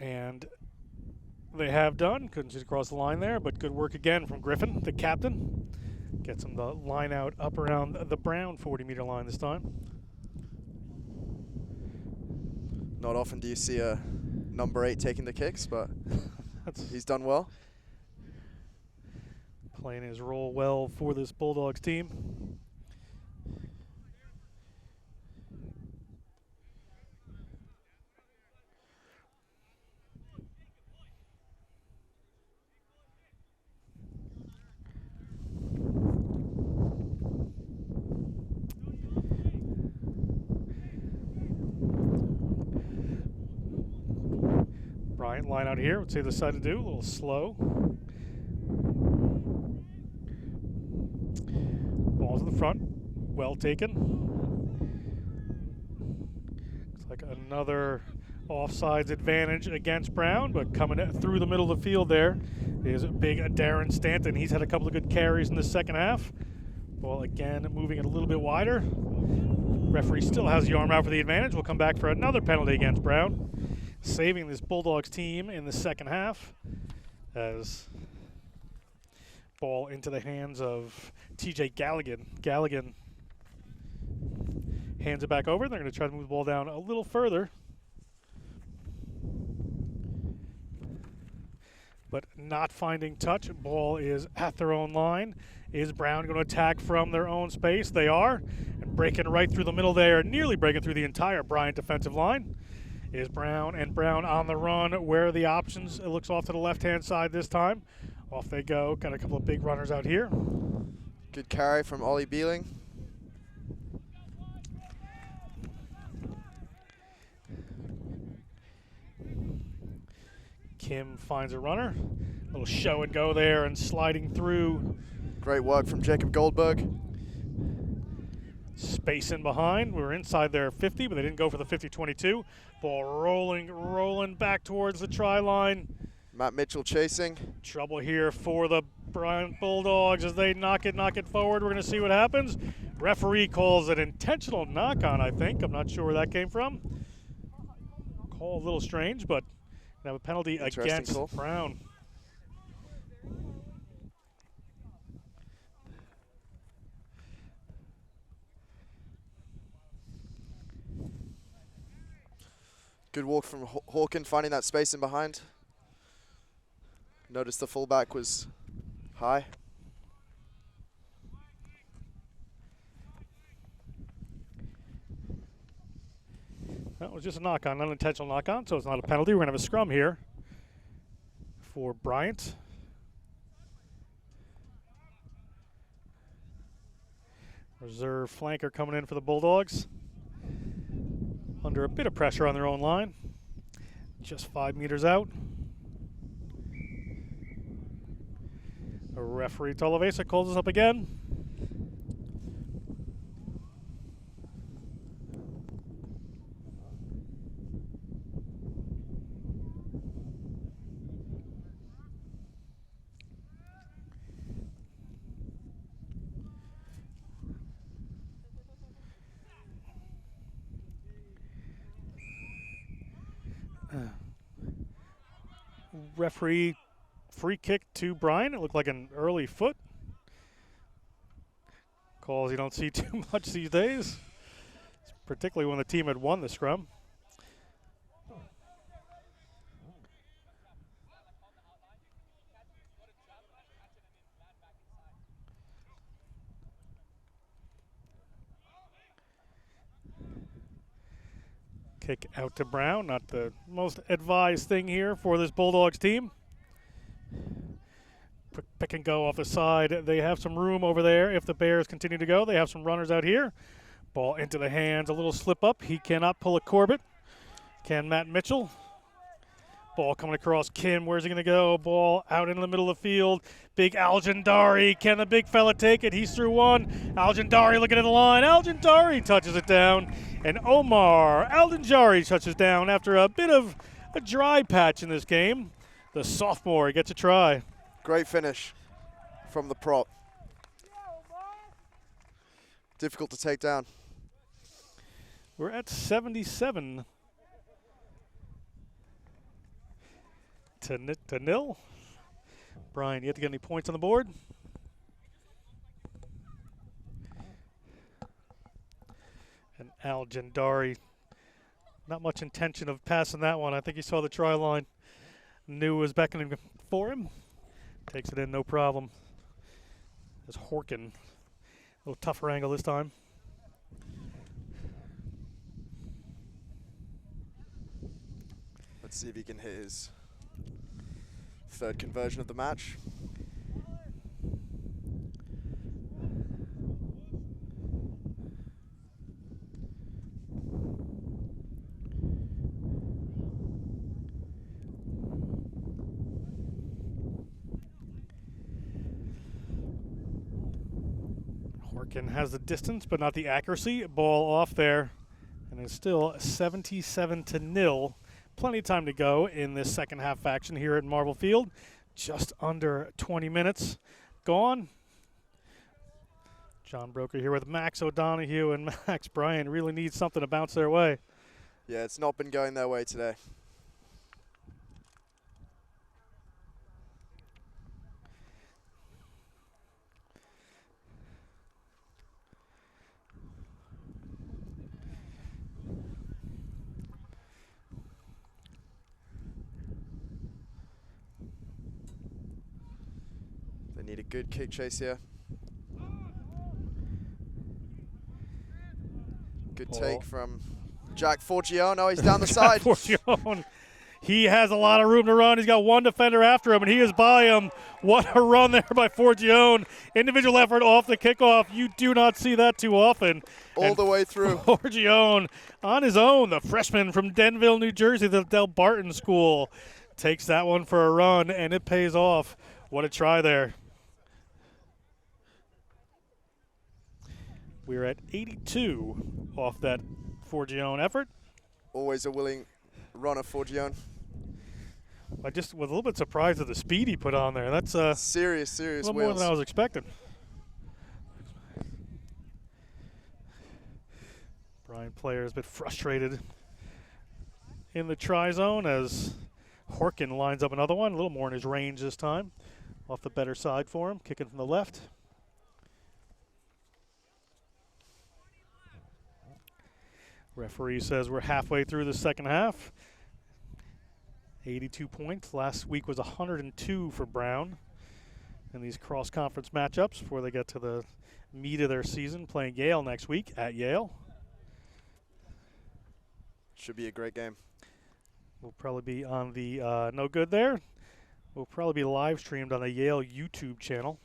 And they have done. Couldn't see across the line there, but good work again from Griffin, the captain. Gets him the line out up around the Brown 40-meter line this time. Not often do you see a number 8 taking the kicks, but he's done well. Playing his role well for this Bulldogs team. Bryant line out here. What's he decide to do? A little slow. Ball to the front. Well taken. Looks like another offsides advantage against Brown, but coming through the middle of the field there is big Darren Stanton. He's had a couple of good carries in the second half. Ball again moving it a little bit wider. Referee still has the arm out for the advantage. We'll come back for another penalty against Brown. Saving this Bulldogs team in the second half as ball into the hands of TJ Galligan. Galligan hands it back over. They're going to try to move the ball down a little further. but not finding touch. Ball is at their own line. Is Brown going to attack from their own space? They are, and breaking right through the middle there, nearly breaking through the entire Bryant defensive line. Is Brown, and Brown on the run. Where are the options? It looks off to the left-hand side this time. Off they go. Got a couple of big runners out here. Good carry from Ollie Beeling. Kim finds a runner. A little show and go there and sliding through. Great work from Jacob Goldberg. Space in behind. We were inside their 50, but they didn't go for the 50-22. Ball rolling back towards the try line. Matt Mitchell chasing. Trouble here for the Bryant Bulldogs as they knock it forward. We're going to see what happens. Referee calls an intentional knock-on, I think. I'm not sure where that came from. Call a little strange, but have a penalty against call. Brown. Good walk from Hawken, finding that space in behind. Notice the fullback was high. That was just a knock-on, not an intentional knock-on, so it's not a penalty. We're going to have a scrum here for Bryant. Reserve flanker coming in for the Bulldogs. Under a bit of pressure on their own line. Just 5 meters out. The referee Talavesa calls us up again. Referee free kick to Bryant. It looked like an early foot. Calls you don't see too much these days, particularly when the team had won the scrum. Kick out to Brown, not the most advised thing here for this Bulldogs team. Quick pick and go off the side. They have some room over there if the Bears continue to go. They have some runners out here. Ball into the hands, a little slip up. He cannot pull a Corbett. Can Matt Mitchell? Ball coming across Kim. Where's he going to go? Ball out in the middle of the field. Big Aljandari. Can the big fella take it? He's through one. Aljandari looking at the line. Aljandari touches it down. And Omar Aljandari touches down after a bit of a dry patch in this game. The sophomore gets a try. Great finish from the prop. Difficult to take down. We're at 77 to nil. Brian, you have to get any points on the board? And Aljandari, not much intention of passing that one. I think he saw the try line, knew it was beckoning for him. Takes it in, no problem. There's Horkin. A little tougher angle this time. Let's see if he can hit his third conversion of the match. Horkin has the distance, but not the accuracy. Ball off there, and it's still 77 to nil. Plenty of time to go in this second half action here at Marvel Field. Just under 20 minutes gone. John Broker here with Max O'Donoghue, and Max Bryant really needs something to bounce their way. Yeah, it's not been going their way today. Need a good kick chase here. Good take from Jack Forgione. Oh, he's down the side. Forgione. He has a lot of room to run. He's got one defender after him, and he is by him. What a run there by Forgione. Individual effort off the kickoff. You do not see that too often. All the way through. Forgione on his own, the freshman from Denville, New Jersey, the Del Barton School, takes that one for a run, and it pays off. What a try there. We're at 82 off that Forgione effort. Always a willing runner, Forgione. I just was a little bit surprised at the speed he put on there. That's serious a little wheels. more than I was expecting. Bryant player is a bit frustrated in the try zone as Horkin lines up another one, a little more in his range this time. Off the better side for him, kicking from the left. Referee says we're halfway through the second half. 82 points. Last week was 102 for Brown in these cross-conference matchups before they get to the meat of their season, playing Yale next week at Yale. Should be a great game. We'll probably be on the no good there. We'll probably be live streamed on the Yale YouTube channel.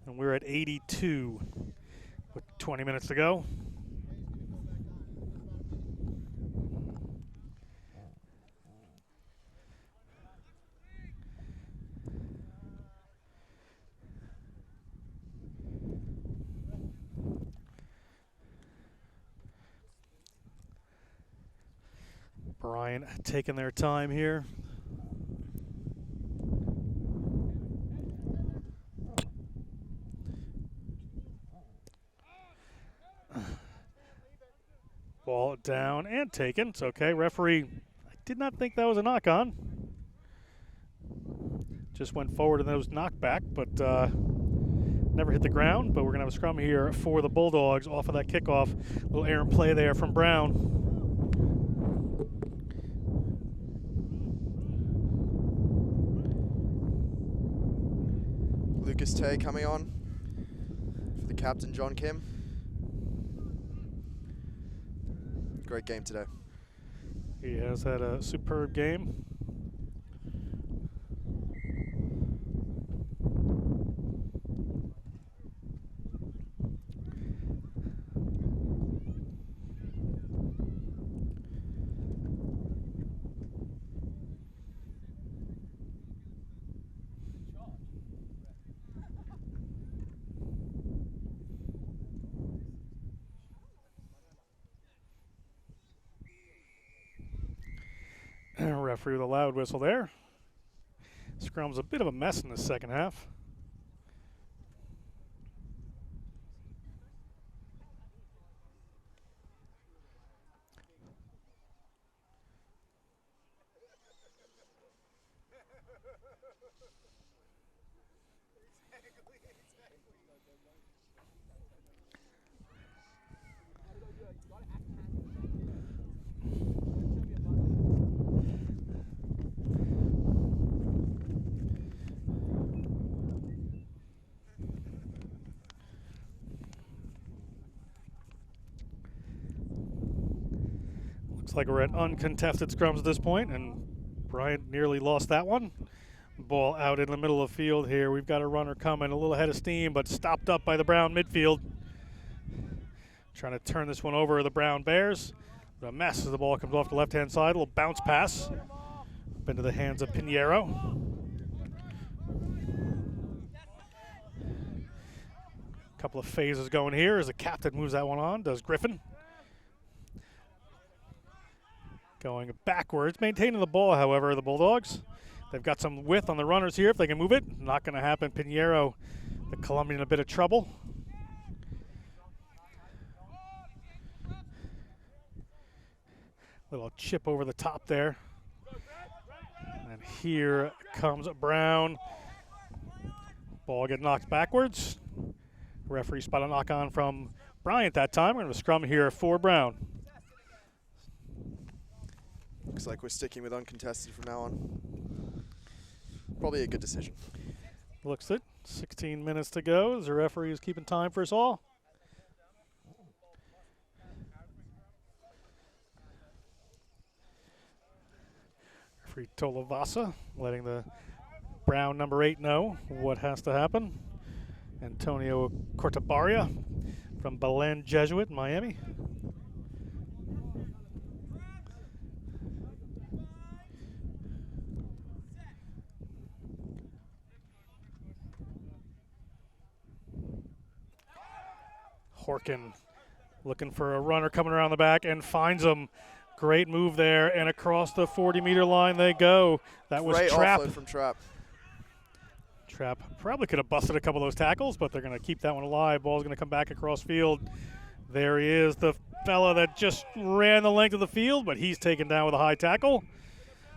And we're at 82 with 20 minutes to go. Bryant taking their time here. Ball down and taken. It's okay. Referee, I did not think that was a knock on. Just went forward and that was knocked back, but never hit the ground. But we're going to have a scrum here for the Bulldogs off of that kickoff. A little errant play there from Brown. Lucas Tay coming on for the captain, John Kim. Great game today. He has had a superb game. Referee with a loud whistle there. Scrum's a bit of a mess in the second half. Like we're at uncontested scrums at this point, and Bryant nearly lost that one. Ball out in the middle of the field here. We've got a runner coming, a little ahead of steam, but stopped up by the Brown midfield. Trying to turn this one over the Brown Bears. A mess as the ball comes off the left-hand side. A little bounce pass up into the hands of Pinheiro. A couple of phases going here as the captain moves that one on, does Griffin. Going backwards, maintaining the ball, however, the Bulldogs. They've got some width on the runners here if they can move it. Not going to happen. Pinheiro, the Colombian, in a bit of trouble. Little chip over the top there. And here comes Brown. Ball get knocked backwards. Referee spot a knock on from Bryant that time. We're going to scrum here for Brown. Looks like we're sticking with uncontested from now on. Probably a good decision. Looks it. 16 minutes to go. The referee is keeping time for us all. Referee Tolavasa letting the Brown number 8 know what has to happen. Antonio Cortabaria from Belen Jesuit, Miami. Horkin looking for a runner coming around the back and finds him. Great move there, and across the 40-meter line they go. That was Great Trapp. offload from Trapp. Trapp probably could have busted a couple of those tackles, but they're going to keep that one alive. Ball's going to come back across field. There he is, the fella that just ran the length of the field, but he's taken down with a high tackle.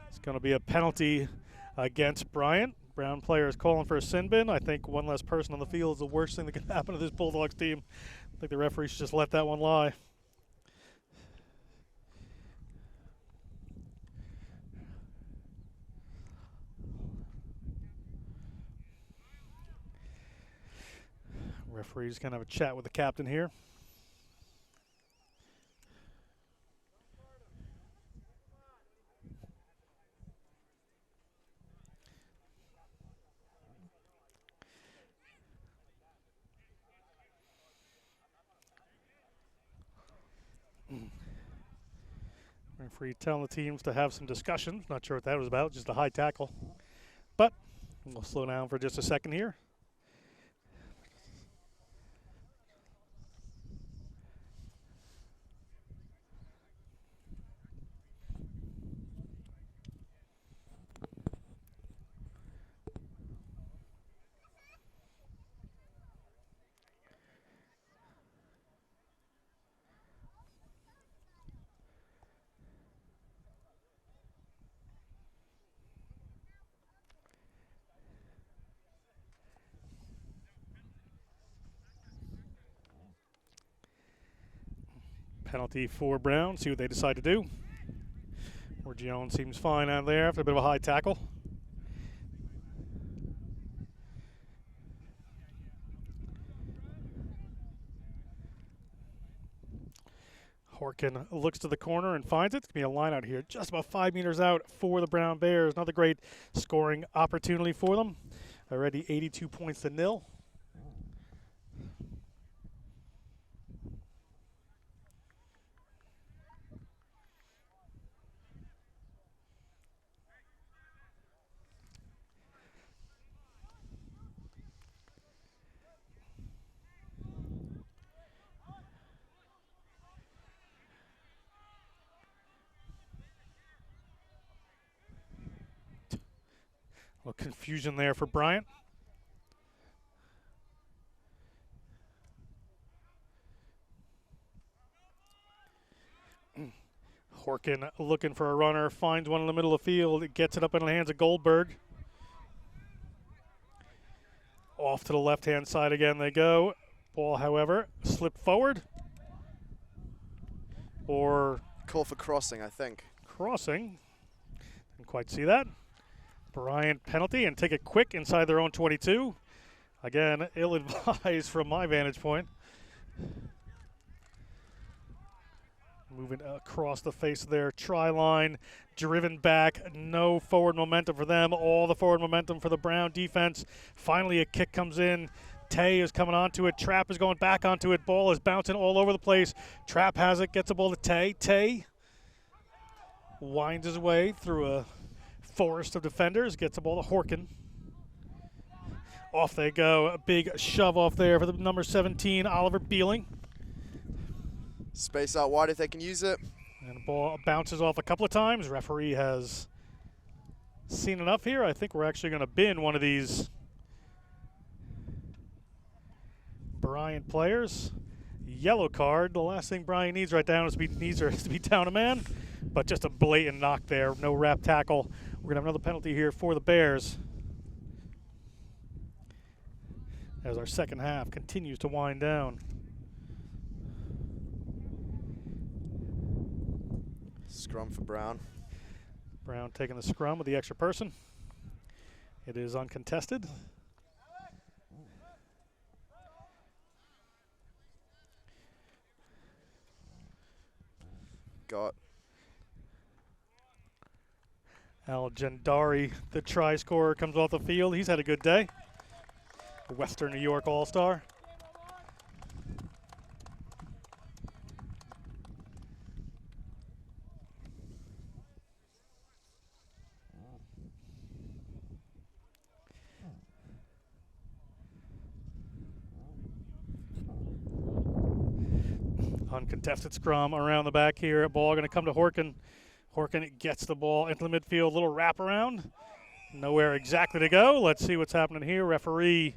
It's going to be a penalty against Bryant. Brown player is calling for a sin bin. I think one less person on the field is the worst thing that could happen to this Bulldogs team. I think the referee should just let that one lie. Referee's going to have a chat with the captain here. Referee telling the teams to have some discussion. Not sure what that was about, just a high tackle. But we'll slow down for just a second here. Penalty for Brown. See what they decide to do. Where Jones seems fine out there after a bit of a high tackle. Horkin looks to the corner and finds it. It's going to be a line out here just about 5 meters out for the Brown Bears. Another great scoring opportunity for them. Already 82 points to 0. A little confusion there for Bryant. Horkin looking for a runner, finds one in the middle of the field, it gets it up in the hands of Goldberg. Off to the left-hand side again they go. Ball, however, slipped forward. Or Call for crossing, I think. crossing. Didn't quite see that. Bryant penalty and take it quick inside their own 22. Again, ill-advised from my vantage point. Moving across the face of their try line, driven back, no forward momentum for them, all the forward momentum for the Brown defense. Finally a kick comes in, Tay is coming onto it, Trapp is going back onto it, ball is bouncing all over the place. Trapp has it, gets the ball to Tay. Tay winds his way through a forest of defenders, gets the ball to Horkin. Off they go, a big shove off there for the number 17, Oliver Beeling. Space out wide if they can use it. And the ball bounces off a couple of times. Referee has seen enough here. I think we're actually going to bin one of these Bryant players. Yellow card. The last thing Bryant needs right now is to be down a man. But just a blatant knock there. No wrap tackle. We're going to have another penalty here for the Bears as our second half continues to wind down. Scrum for Brown. Brown taking the scrum with the extra person. It is uncontested. Got Al Gendari, the try scorer, comes off the field. He's had a good day. Western New York All-Star. Uncontested scrum around the back here. Ball going to come to Horkin. Horkin gets the ball into the midfield. Little wraparound. Nowhere exactly to go. Let's see what's happening here. Referee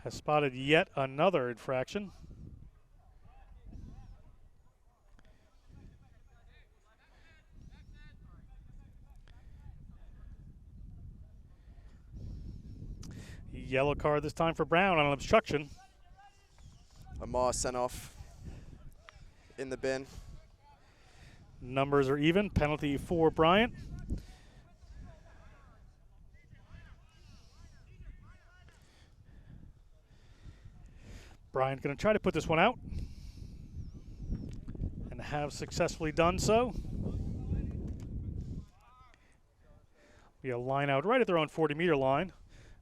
has spotted yet another infraction. Yellow card this time for Brown on an obstruction. Amar sent off in the bin. Numbers are even. Penalty for Bryant. Bryant going to try to put this one out and have successfully done so. Be a line out right at their own 40-meter line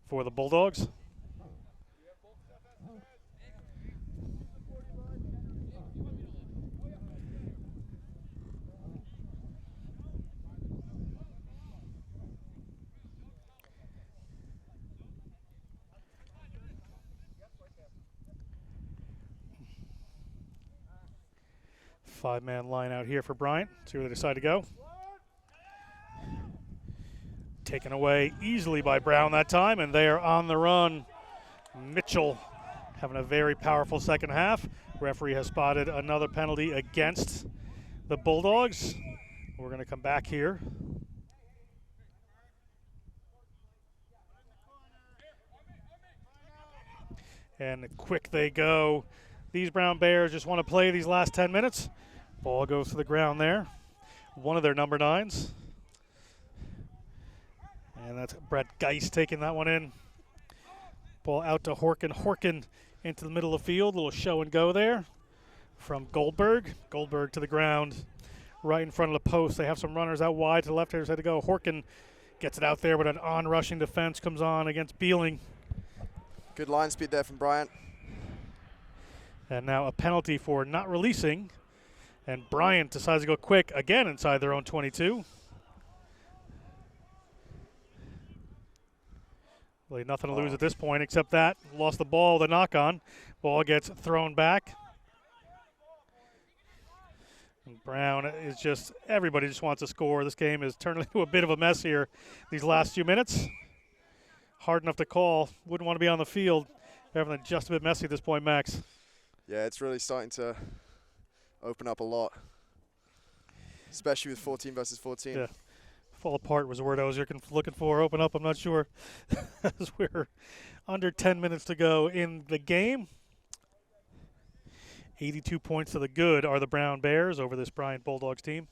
for the Bulldogs. Five-man line out here for Bryant. See where they decide to go. Taken away easily by Brown that time, and they are on the run. Mitchell having a very powerful second half. Referee has spotted another penalty against the Bulldogs. We're going to come back here. And quick they go. These Brown Bears just want to play these last 10 minutes. Ball goes to the ground there. One of their number 9s. And that's Brett Geist taking that one in. Ball out to Horkin. Horkin into the middle of the field. A little show and go there from Goldberg. Goldberg to the ground right in front of the post. They have some runners out wide to the left-hand side to go. Horkin gets it out there, but an on-rushing defense comes on against Beeling. Good line speed there from Bryant. And now a penalty for not releasing. And Bryant decides to go quick again inside their own 22. Really nothing to lose at this point except that. Lost the ball, the knock-on. Ball gets thrown back. And Brown is just, everybody just wants to score. This game is turning into a bit of a mess here these last few minutes. Hard enough to call. Wouldn't want to be on the field. Everything just a bit messy at this point, Max. Yeah, it's really starting to open up a lot, especially with 14 versus 14. Yeah. Fall apart was the word I was looking for. Open up, I'm not sure. As we're under 10 minutes to go in the game. 82 points to the good are the Brown Bears over this Bryant Bulldogs team.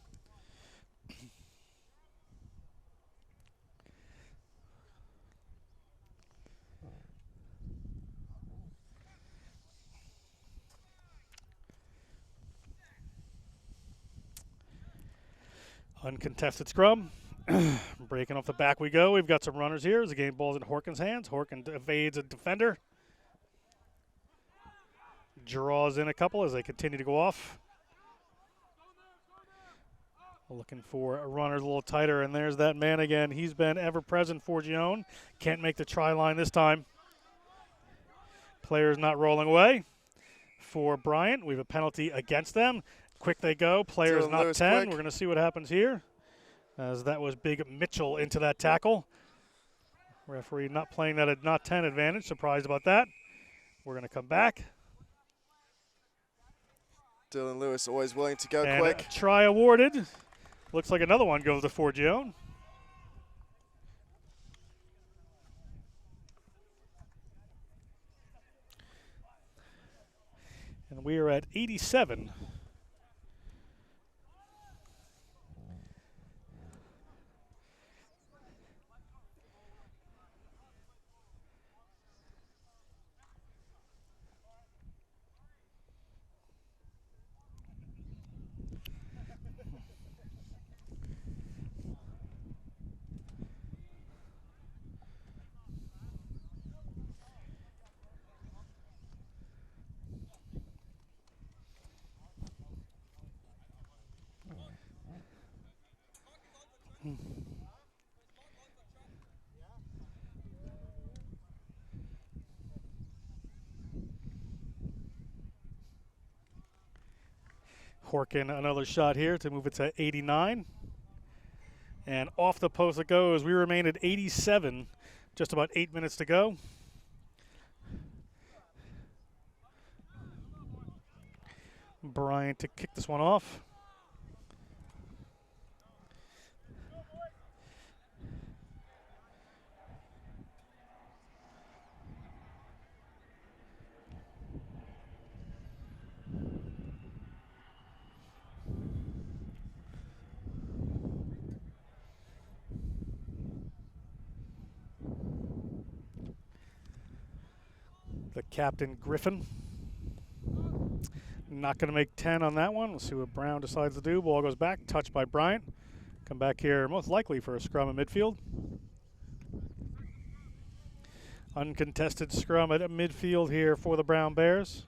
Uncontested scrum. Breaking off the back we go. We've got some runners here as the game ball's in Horkin's hands. Horkin evades a defender. Draws in a couple as they continue to go off. Looking for runners a little tighter, and there's that man again. He's been ever present for Gion. Can't make the try line this time. Players not rolling away. For Bryant, we have a penalty against them. Quick they go. Players not 10. Quick. We're going to see what happens here. As that was big Mitchell into that tackle. Referee not playing that at not 10 advantage. Surprised about that. We're going to come back. Dylan Lewis always willing to go and quick. Try awarded. Looks like another one goes to Forgione. And we are at 87. Horkin, another shot here to move it to 89. And off the post it goes. We remain at 87, just about 8 minutes to go. Bryant to kick this one off. The captain, Griffin. Not going to make 10 on that one. We'll see what Brown decides to do. Ball goes back, touched by Bryant. Come back here most likely for a scrum at midfield. Uncontested scrum at midfield here for the Brown Bears.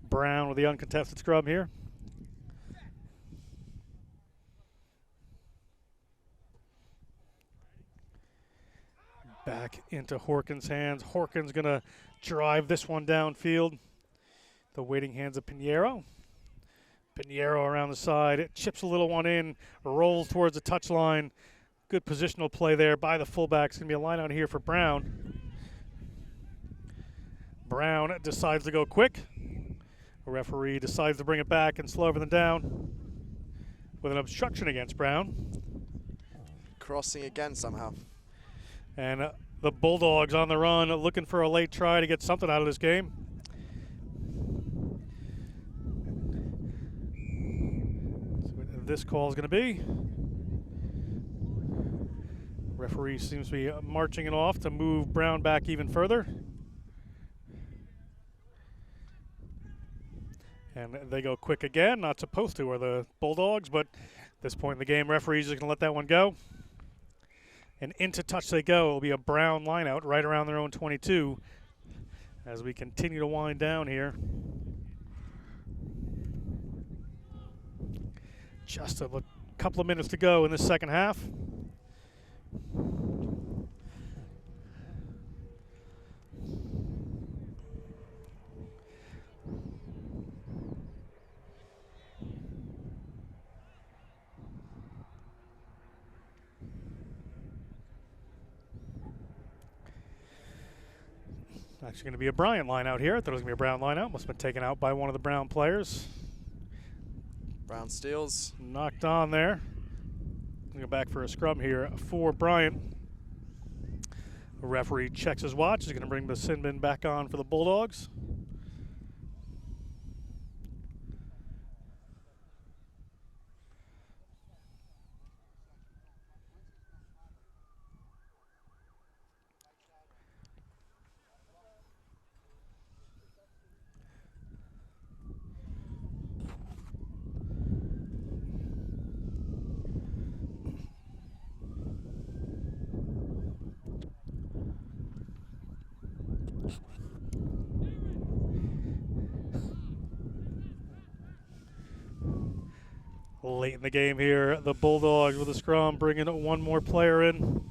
Brown with the uncontested scrum here. Back into Horkin's hands. Horkin's going to drive this one downfield. The waiting hands of Pinheiro. Pinheiro around the side. It chips a little one in, rolls towards the touchline. Good positional play there by the fullback. It's going to be a line out here for Brown. Brown decides to go quick. The referee decides to bring it back and slow everything down with an obstruction against Brown. Crossing again somehow. And the Bulldogs on the run, looking for a late try to get something out of this game. See what this call is going to be. Referee seems to be marching it off to move Brown back even further. And they go quick again. Not supposed to, are the Bulldogs, but at this point in the game, referees are going to let that one go. And into touch they go. It'll be a Brown line out right around their own 22 as we continue to wind down here. Just a couple of minutes to go in the second half. Actually going to be a Bryant line out here. I thought it was going to be a Brown line out. Must have been taken out by one of the Brown players. Brown steals. Knocked on there. Going to go back for a scrum here for Bryant. The referee checks his watch. He's going to bring the sin bin back on for the Bulldogs. Late in the game here, the Bulldogs with a scrum, bringing one more player in.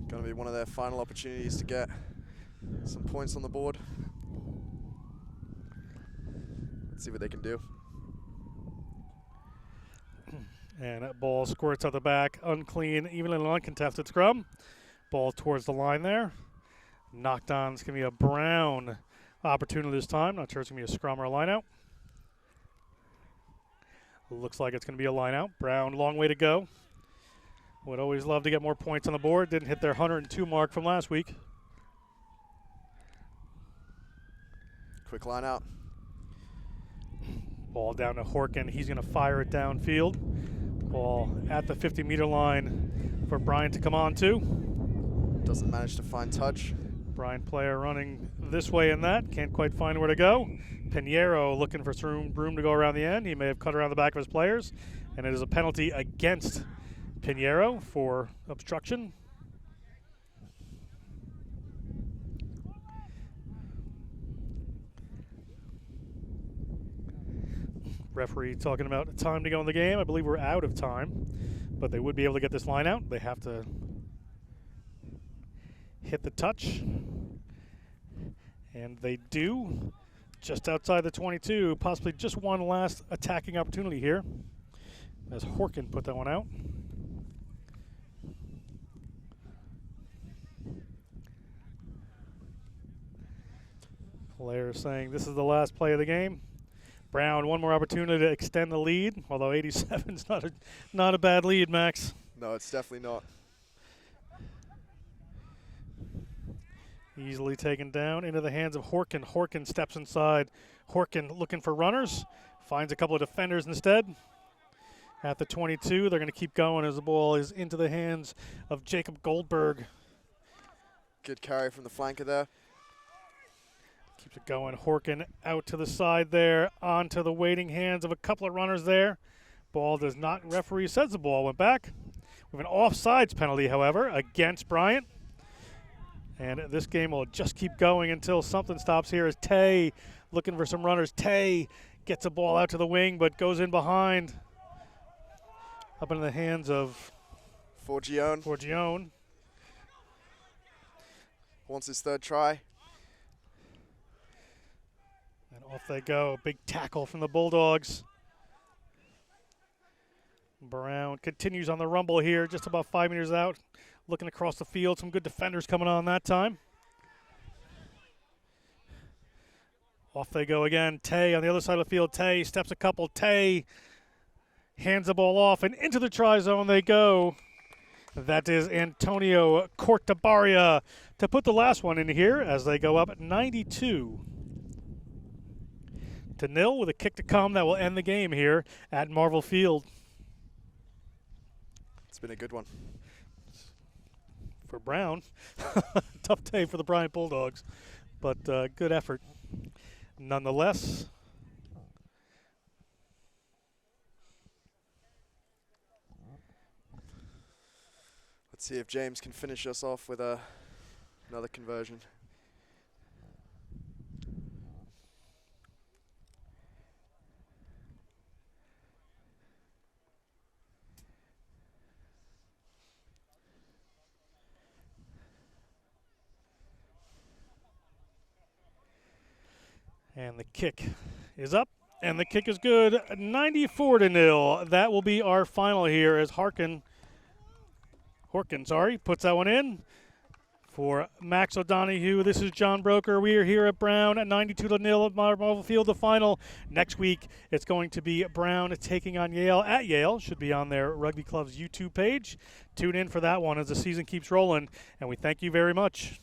Going to be one of their final opportunities to get some points on the board. Let's see what they can do. And that ball squirts out the back, unclean, even in an uncontested scrum. Ball towards the line there. Knocked on. It's going to be a Brown opportunity this time. Not sure it's going to be a scrum or a line out. Looks like it's going to be a line out. Brown, long way to go. Would always love to get more points on the board. Didn't hit their 102 mark from last week. Quick line out. Ball down to Horkin. He's going to fire it downfield. Ball at the 50-meter line for Bryant to come on to. Doesn't manage to find touch. Bryant player running this way and that. Can't quite find where to go. Pinheiro looking for some room to go around the end. He may have cut around the back of his players. And it is a penalty against Pinheiro for obstruction. Referee talking about time to go in the game. I believe we're out of time, but they would be able to get this line out. They have to hit the touch, and they do, just outside the 22. Possibly just one last attacking opportunity here, as Horkin put that one out. Player saying this is the last play of the game. Brown, one more opportunity to extend the lead, although 87 is not a bad lead, Max. No, it's definitely not. Easily taken down into the hands of Horkin. Horkin steps inside. Horkin looking for runners. Finds a couple of defenders instead. At the 22, they're going to keep going as the ball is into the hands of Jacob Goldberg. Good carry from the flanker there. Keeps it going. Horkin out to the side there, onto the waiting hands of a couple of runners there. Ball does not, referee says the ball went back. We have an offsides penalty, however, against Bryant. And this game will just keep going until something stops here as Tay looking for some runners. Tay gets a ball out to the wing, but goes in behind. Up into the hands of Forgione. Wants his third try. And off they go. Big tackle from the Bulldogs. Brown continues on the rumble here, just about 5 meters out. Looking across the field. Some good defenders coming on that time. Off they go again. Tay on the other side of the field. Tay steps a couple. Tay hands the ball off, and into the try zone they go. That is Antonio Cortabaria to put the last one in here as they go up 92-0 with a kick to come that will end the game here at Marvel Field. It's been a good one. For Brown. Tough day for the Bryant Bulldogs, but good effort nonetheless. Let's see if James can finish us off with another conversion. And the kick is up, and the kick is good. 94-0. That will be our final here as Horkin, puts that one in. For Max O'Donoghue, this is John Broker. We are here at Brown at 92-0 at Marvel Field, the final. Next week, it's going to be Brown taking on Yale at Yale. Should be on their Rugby Club's YouTube page. Tune in for that one as the season keeps rolling, and we thank you very much.